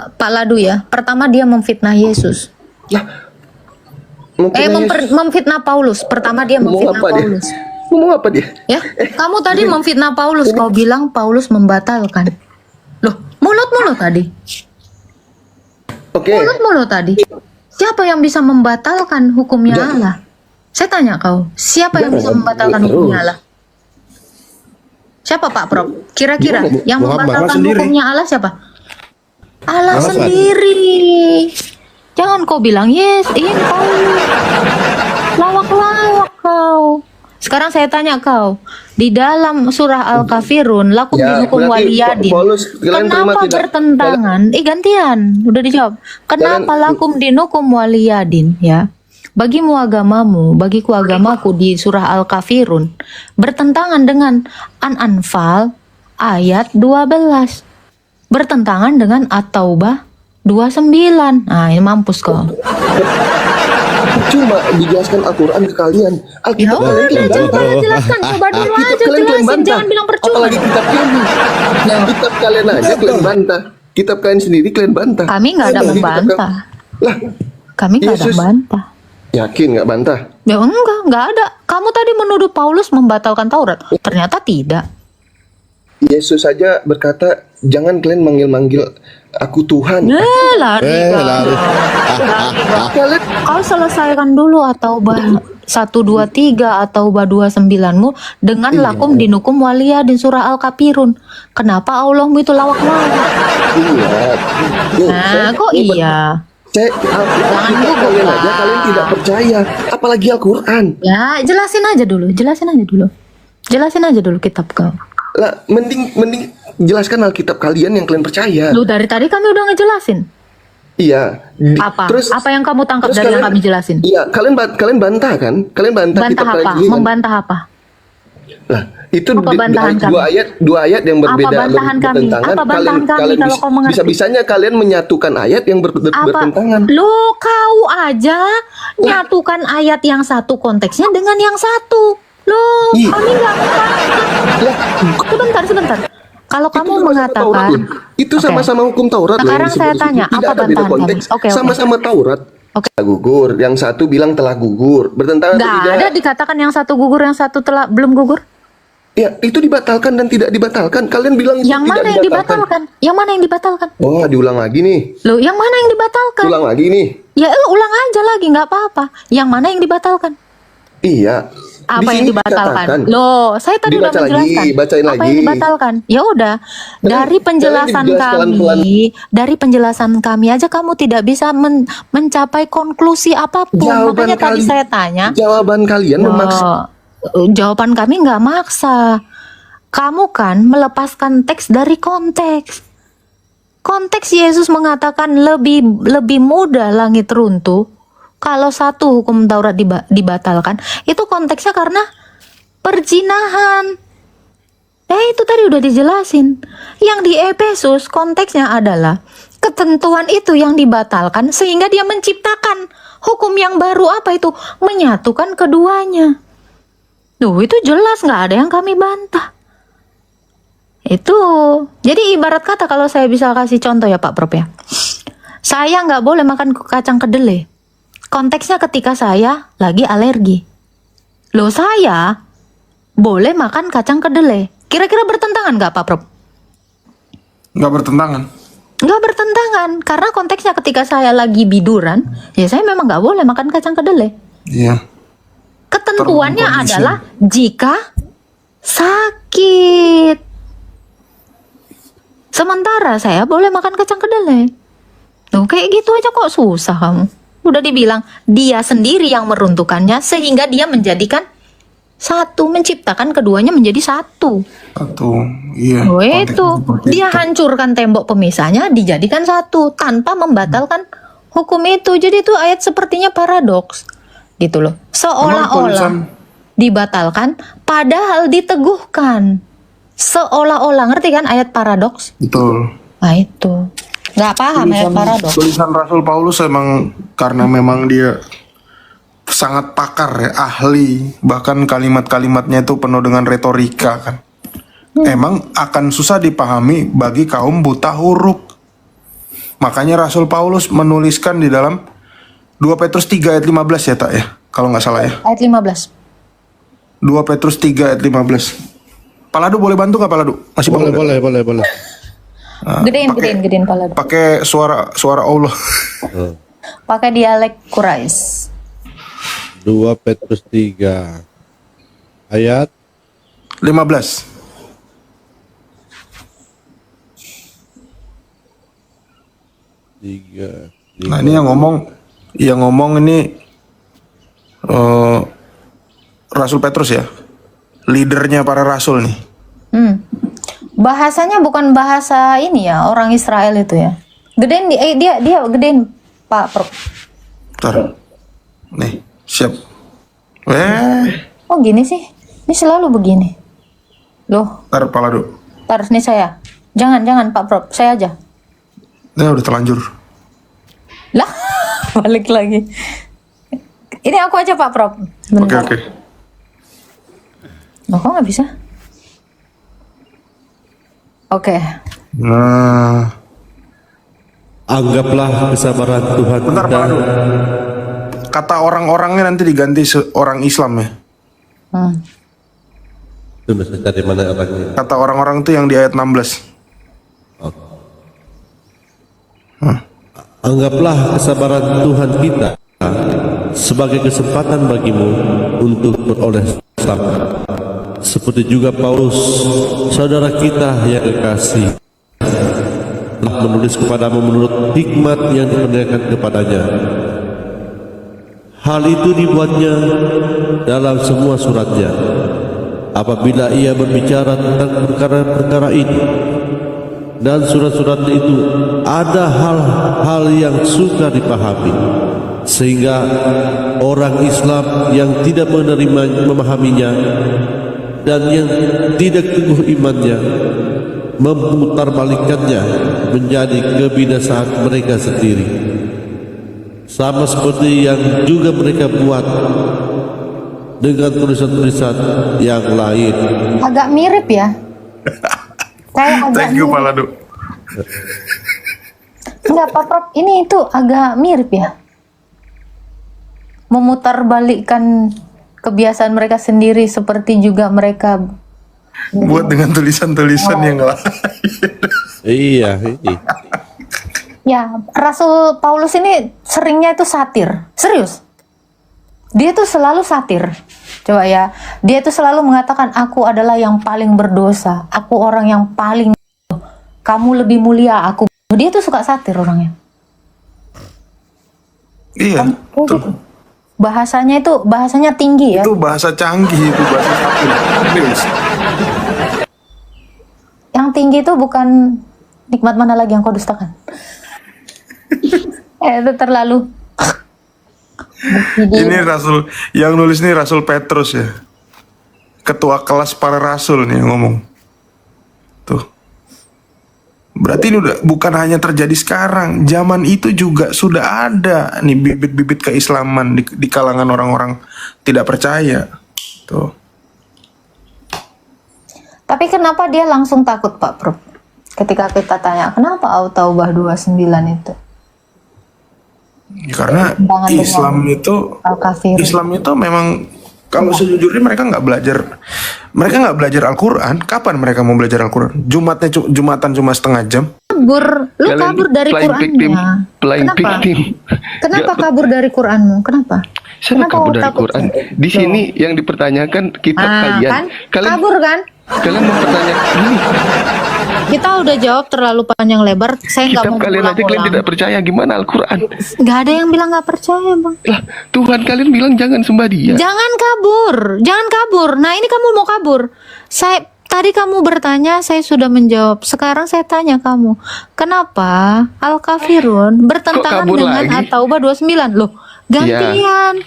Pak Ladu ya. Pertama dia memfitnah Yesus. Memfitnah Paulus. Pertama dia memfitnah Paulus. Ngomong apa dia? Ya, kamu tadi memfitnah Paulus. Kau bilang Paulus membatalkan. Loh, mulut-mulut tadi. Oke. Mulut-mulut tadi. Siapa yang bisa membatalkan hukumnya Allah? Saya tanya kau, siapa yang bisa membatalkan hukumnya Allah? Siapa Pak Prof? Kira-kira yang Muhammad. membatalkan Allah sendiri. hukumnya Allah siapa? Allah sendiri. Jangan kau bilang yes, ini kau lawak-lawak kau. Sekarang saya tanya kau, di dalam surah Al-Kafirun, lakum Ya, dihukum berarti waliyadin. Paulus, kalian terima Kenapa tidak? bertentangan? Gantian, udah dijawab. Kenapa lakum dinukum waliyadin? Ya, bagimu agamamu, bagiku agamaku di surah Al-Kafirun bertentangan dengan An-Anfal ayat 12. Bertentangan dengan At-Taubah 29. Nah, ini mampus kau. Cuma dijelaskan Al-Quran ke kalian. Ya Alkitab udah, kalian coba jelaskan, coba dulu Alkitab aja kalian jelasin, bantah. jangan bilang percuma. Apalagi kitab kami. Kitab kalian aja kalian bantah. Kitab kalian sendiri kalian bantah. Kami nggak ada Apalagi kitab membantah. kami. Lah, Kami nggak ada Yesus- bantah. Yakin nggak bantah? Ya enggak ada. Kamu tadi menuduh Paulus membatalkan Taurat. Ternyata tidak. Yesus saja berkata, jangan kalian manggil-manggil aku Tuhan. Lari. Kalian Kau selesaikan dulu atau 123 atau 29-mu dengan lakum dinukum walia di surah Al-Kafirun. Kenapa Allahmu itu lawak-lawak? iya. Nah, kok iya? Jangan kalian aja kalian tidak percaya, apalagi Al-Quran. Ya, jelasin aja dulu kitab kau. Lah, mending jelaskan Alkitab kalian yang kalian percaya. Lu dari tadi kami udah ngejelasin. Iya. Apa? Apa yang kamu tangkap dari yang kami jelasin? Iya, kalian bantah kan? Kalian bantah kitab Bantah apa? kalian. Membantah apa? Lah, itu Apa bantahan kami? dua ayat yang berbeda Apa bantahan kami? bertentangan. Apa bantahan kami kalau kau mengerti? Bisa-bisanya kalian menyatukan ayat yang bertentangan. Lu kau aja nyatukan ayat yang satu konteksnya dengan yang satu. Loh, Ih. kami nggak sebentar. Kalau kamu mengatakan Itu Oke. sama-sama hukum Taurat loh Sekarang yang saya disebut di tanya, situ. Tidak apa ada beda bantahan kami? konteks. Oke. Sama-sama Taurat. Oke. Telah gugur, yang satu bilang telah gugur. Bertentangan atau nggak tidak? ada dikatakan yang satu gugur, yang satu telah belum gugur. Ya, itu dibatalkan dan tidak dibatalkan. Kalian bilang itu Yang tidak mana yang dibatalkan? Yang mana yang dibatalkan? Oh, diulang lagi nih. Loh, yang mana yang dibatalkan? Ulang lagi nih. Ya, ulang aja lagi, nggak apa-apa. Yang mana yang dibatalkan? Iya. Apa Di yang sini dibatalkan? dikatakan. Loh, saya tadi udah Dibaca lagi, menjelaskan. bacain Apa lagi. yang dibatalkan? Ya udah, dari penjelasan dijelaskan kami, pelan-pelan. dari penjelasan kami aja kamu tidak bisa mencapai konklusi apapun. Makanya tadi saya tanya. Jawaban kalian memaksa. Jawaban kami nggak maksa. Kamu kan melepaskan teks dari konteks. Konteks Yesus mengatakan lebih mudah langit runtuh kalau satu hukum Taurat dibatalkan. Itu konteksnya karena perzinahan. Itu tadi udah dijelasin. Yang di Efesus konteksnya adalah ketentuan itu yang dibatalkan sehingga dia menciptakan hukum yang baru. Apa itu? Menyatukan keduanya. Itu jelas, nggak ada yang kami bantah. Itu jadi ibarat kata, kalau saya bisa kasih contoh ya Pak Prof ya, saya nggak boleh makan kacang kedelai. Konteksnya ketika saya lagi alergi. Loh, saya boleh makan kacang kedelai. Kira-kira bertentangan nggak Pak Prof? Nggak bertentangan. Nggak bertentangan, karena konteksnya ketika saya lagi biduran, ya saya memang nggak boleh makan kacang kedelai. Iya. Ketentuannya Tergantung kondisi. adalah jika sakit. Sementara saya boleh makan kacang kedelai. Tuh, kayak gitu aja kok susah kamu. Udah dibilang dia sendiri yang meruntuhkannya sehingga dia menjadikan satu, menciptakan keduanya menjadi satu. Iya. Itu dia hancurkan tembok pemisahnya, dijadikan satu tanpa membatalkan hukum itu. Jadi itu ayat sepertinya paradoks gitu loh. Seolah-olah dibatalkan padahal diteguhkan. Seolah-olah, ngerti kan ayat paradoks? Betul. Nah itu nggak paham ayat paradoks. Tulisan Rasul Paulus emang karena memang dia sangat pakar ya, ahli, bahkan kalimat-kalimatnya itu penuh dengan retorika kan. Emang akan susah dipahami bagi kaum buta huruf. Makanya Rasul Paulus menuliskan di dalam 2 Petrus 3 ayat 15 ya tak ya, kalau nggak salah ya. Ayat 15. 2 Petrus 3 ayat 15. Paladu boleh bantu nggak Paladu? Masih bangun nggak? Boleh. Gedein pala. Pakai suara Allah. Pakai dialek Quraisy. 2 Petrus 3 ayat 15. Nah ini yang ngomong ini Rasul Petrus ya, leadernya para rasul nih. Bahasanya bukan bahasa ini ya, orang Israel itu ya. Gedein dia gedein Pak Prof. Bentar. Nih, siap. Oh gini sih, ini selalu begini. Loh. Ntar Paladu. Ntar nih saya. Jangan Pak Prof, saya aja. Ini udah terlanjur. Lah, balik lagi. Ini aku aja Pak Prof. Oke. Loh, kok nggak bisa? Oke. anggaplah kesabaran Tuhan Bentar kita. Paladu. kata orang-orangnya nanti diganti orang Islam ya. Itu bisa cari mana orangnya. Kata orang-orang itu yang di ayat 16. Anggaplah kesabaran Tuhan kita sebagai kesempatan bagimu untuk beroleh selamat. Seperti juga Paulus, saudara kita yang kekasih, telah menulis kepadamu menurut hikmat yang diperlihatkan kepadanya. Hal itu dibuatnya dalam semua suratnya. Apabila ia berbicara tentang perkara-perkara ini, dan surat-surat itu ada hal-hal yang suka dipahami, sehingga orang Islam yang tidak memahaminya dan yang tidak teguh imannya memutarbalikkannya menjadi kebinasaan mereka sendiri, sama seperti yang juga mereka buat dengan tulisan-tulisan yang lain. Agak mirip ya. Kayak agak Thank you mirip. Pak Ladu. Enggak Pak Prof, ini itu agak mirip ya. Memutarbalikkan kebiasaan mereka sendiri seperti juga mereka Buat dengan tulisan-tulisan yang lain. Iya, ini. ya, Rasul Paulus ini seringnya itu satir. Serius. Dia tuh selalu satir. Coba ya, dia tuh selalu mengatakan aku adalah yang paling berdosa. Aku orang yang paling, kamu lebih mulia aku. Dia tuh suka satir orangnya. Iya. Tuh. Bahasanya tinggi ya. Itu bahasa canggih, itu bahasa satir. Yang tinggi itu bukan nikmat mana lagi yang kau dustakan. Itu terlalu. Ini Rasul yang nulis nih Rasul Petrus ya. Ketua kelas para rasul nih yang ngomong. Tuh. Berarti ini udah bukan hanya terjadi sekarang, zaman itu juga sudah ada nih bibit-bibit keislaman di kalangan orang-orang tidak percaya. Tuh. Tapi kenapa dia langsung takut Pak Prof? Ketika kita tanya, kenapa At-Taubah 29 itu? Ya, karena Jangan Islam dengan itu Al-Kafir. Islam itu memang kalau sejujurnya mereka nggak belajar Al-Quran. Kapan mereka mau belajar Al-Quran? Jumatan cuma setengah jam. Kabur, lu Kalian kabur dari playing victim. Qurannya. Playing Kenapa? victim. Kenapa Nggak- kabur dari Quranmu? Kenapa? Saya Kenapa kabur kau dari takut? Quran. Di sini yang dipertanyakan kitab kalian. Kan? Kalian Kabur kan? kalian mempertanyakan ini Kita udah jawab terlalu panjang lebar. Saya nggak kitab mau kalian aja kalian ulang-ulang. tidak percaya, gimana Al-Quran? Nggak ada yang bilang nggak percaya bang. Lah, Tuhan kalian bilang jangan sembah dia. Jangan kabur, jangan kabur. Nah ini kamu mau kabur. Tadi kamu bertanya, saya sudah menjawab. Sekarang saya tanya kamu, kenapa Al-Kafirun bertentangan kabur dengan lagi? At-Taubah 29? Loh, gantian.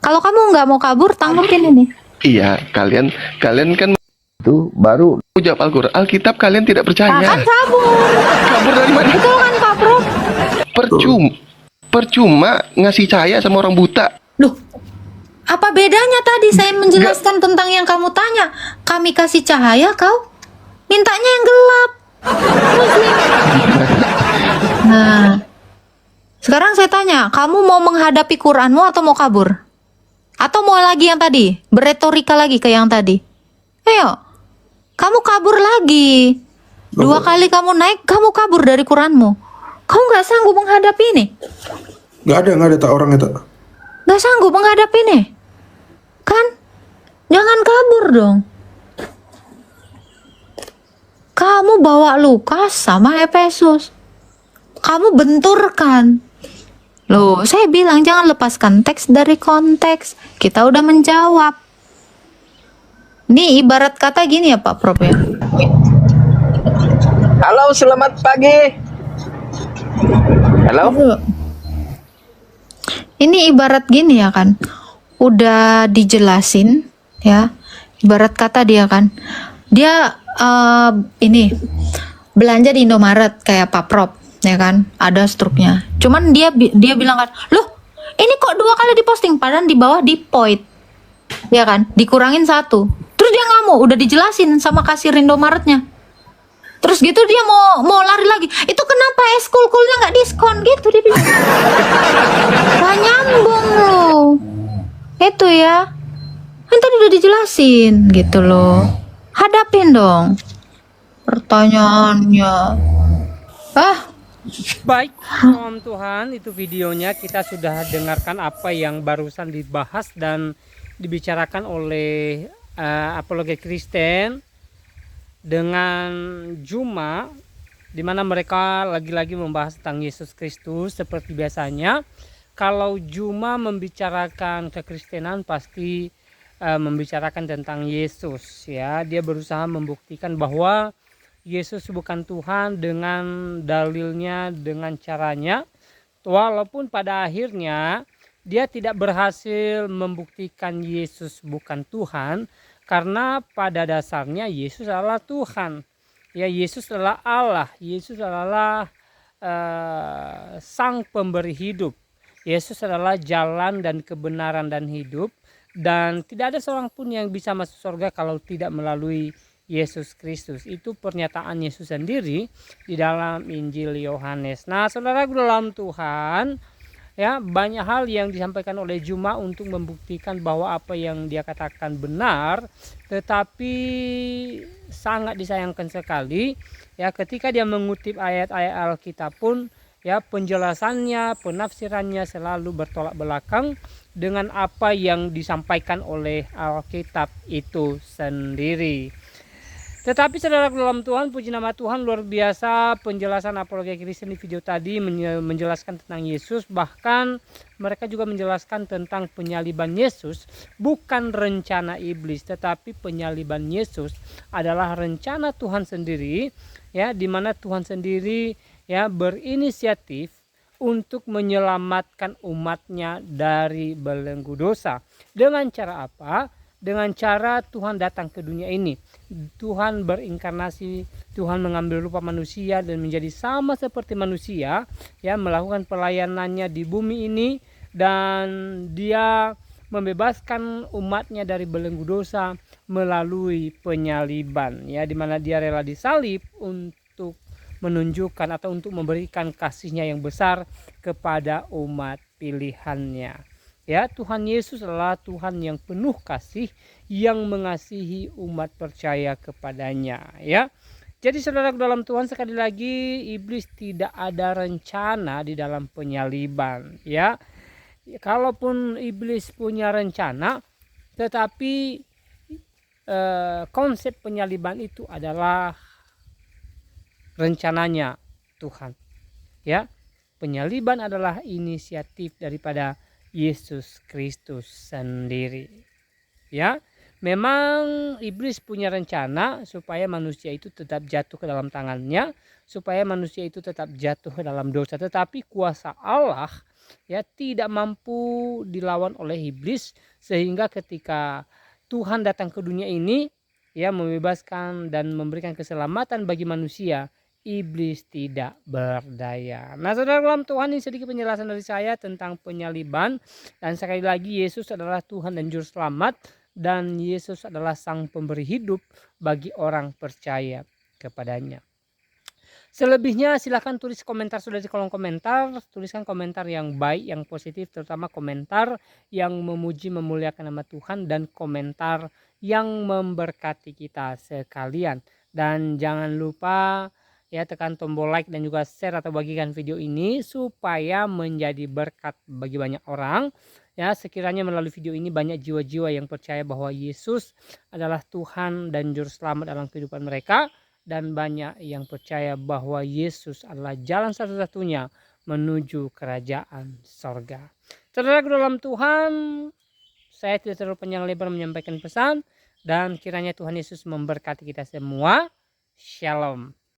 Kalau kamu nggak mau kabur, tanggepin ini. Iya, kalian kan itu baru jawab Al-Quran. Alkitab kalian tidak Nah, percaya. kan kabur. Kabur dari mana? Betul kan Pak Prof? Percuma ngasih cahaya sama orang buta. Loh, apa bedanya tadi saya menjelaskan tentang yang kamu tanya? Kami kasih cahaya, kau mintanya yang gelap. Muslim. Nah, sekarang saya tanya, kamu mau menghadapi Quranmu atau mau kabur? Atau mau lagi yang tadi, beretorika lagi ke yang tadi? Ayo, kamu kabur lagi. 2 kali kamu naik, kamu kabur dari Quranmu. Kamu nggak sanggup menghadapi ini? Nggak ada tak orang itu. Nggak sanggup menghadapi ini? Kan? Jangan kabur dong. Kamu bawa Lukas sama Efesus. Kamu benturkan. Loh, saya bilang jangan lepaskan teks dari konteks. Kita udah menjawab. Ini ibarat kata gini ya Pak Prof ya. Halo, selamat pagi. Halo. Ini ibarat gini ya kan. Udah dijelasin ya. Ibarat kata dia kan. Dia ini belanja di Indomaret kayak Pak Prof ya kan. Ada struknya. Cuman dia bilang kan, "Loh, ini kok 2 kali diposting padahal di bawah di point." Ya kan? Dikurangin 1. Terus dia ngamuk, udah dijelasin sama kasir Indomaretnya. Terus gitu dia mau lari lagi. Itu kenapa kulkulnya nggak diskon gitu dia bilang. Gak nyambung loh. Itu ya. Kan tadi udah dijelasin gitu loh. Hadapin dong pertanyaannya. Baik, Om Tuhan, itu videonya kita sudah dengarkan apa yang barusan dibahas dan dibicarakan oleh apologet Kristen dengan Juma, di mana mereka lagi-lagi membahas tentang Yesus Kristus. Seperti biasanya, kalau Juma membicarakan kekristenan pasti membicarakan tentang Yesus, ya. Dia berusaha membuktikan bahwa Yesus bukan Tuhan dengan dalilnya, dengan caranya, walaupun pada akhirnya dia tidak berhasil membuktikan Yesus bukan Tuhan, karena pada dasarnya Yesus adalah Tuhan. Ya, Yesus adalah Allah, Yesus adalah Sang Pemberi hidup. Yesus adalah jalan dan kebenaran dan hidup, dan tidak ada seorang pun yang bisa masuk surga kalau tidak melalui Yesus Kristus. Itu pernyataan Yesus sendiri di dalam Injil Yohanes. Nah, saudara dalam Tuhan, ya, banyak hal yang disampaikan oleh Juma untuk membuktikan bahwa apa yang dia katakan benar, tetapi sangat disayangkan sekali ya ketika dia mengutip ayat-ayat Alkitab pun ya penjelasannya, penafsirannya selalu bertolak belakang dengan apa yang disampaikan oleh Alkitab itu sendiri. Tetapi saudara dalam Tuhan, puji nama Tuhan, luar biasa penjelasan apologet Kristen di video tadi menjelaskan tentang Yesus. Bahkan mereka juga menjelaskan tentang penyaliban Yesus bukan rencana iblis, tetapi penyaliban Yesus adalah rencana Tuhan sendiri, ya, di mana Tuhan sendiri ya berinisiatif untuk menyelamatkan umatnya dari belenggu dosa. Dengan cara apa? Dengan cara Tuhan datang ke dunia ini. Tuhan berinkarnasi, Tuhan mengambil rupa manusia dan menjadi sama seperti manusia, ya, melakukan pelayanannya di bumi ini, dan dia membebaskan umatnya dari belenggu dosa melalui penyaliban, ya, di mana dia rela disalib untuk menunjukkan atau untuk memberikan kasihnya yang besar kepada umat pilihannya. Ya, Tuhan Yesus adalah Tuhan yang penuh kasih, yang mengasihi umat percaya kepadanya, ya. Jadi saudara dalam Tuhan, sekali lagi iblis tidak ada rencana di dalam penyaliban, ya. Kalaupun iblis punya rencana, tetapi konsep penyaliban itu adalah rencananya Tuhan, ya. Penyaliban adalah inisiatif daripada Yesus Kristus sendiri, ya. Memang iblis punya rencana supaya manusia itu tetap jatuh ke dalam tangannya, supaya manusia itu tetap jatuh ke dalam dosa, tetapi kuasa Allah ya tidak mampu dilawan oleh iblis, sehingga ketika Tuhan datang ke dunia ini ya membebaskan dan memberikan keselamatan bagi manusia, iblis tidak berdaya. Nah saudara dalam Tuhan, ini sedikit penjelasan dari saya tentang penyaliban. Dan sekali lagi, Yesus adalah Tuhan dan Juru Selamat, dan Yesus adalah Sang Pemberi hidup bagi orang percaya kepadanya. Selebihnya silahkan tulis komentar sudah di kolom komentar. Tuliskan komentar yang baik, yang positif, terutama komentar yang memuji memuliakan nama Tuhan, dan komentar yang memberkati kita sekalian. Dan jangan lupa ya tekan tombol like dan juga share atau bagikan video ini supaya menjadi berkat bagi banyak orang. Ya, sekiranya melalui video ini banyak jiwa-jiwa yang percaya bahwa Yesus adalah Tuhan dan Juru Selamat dalam kehidupan mereka, dan banyak yang percaya bahwa Yesus adalah jalan satu-satunya menuju kerajaan sorga. Saudara dalam Tuhan, saya tidak terlalu panjang lebar menyampaikan pesan, dan kiranya Tuhan Yesus memberkati kita semua. Shalom.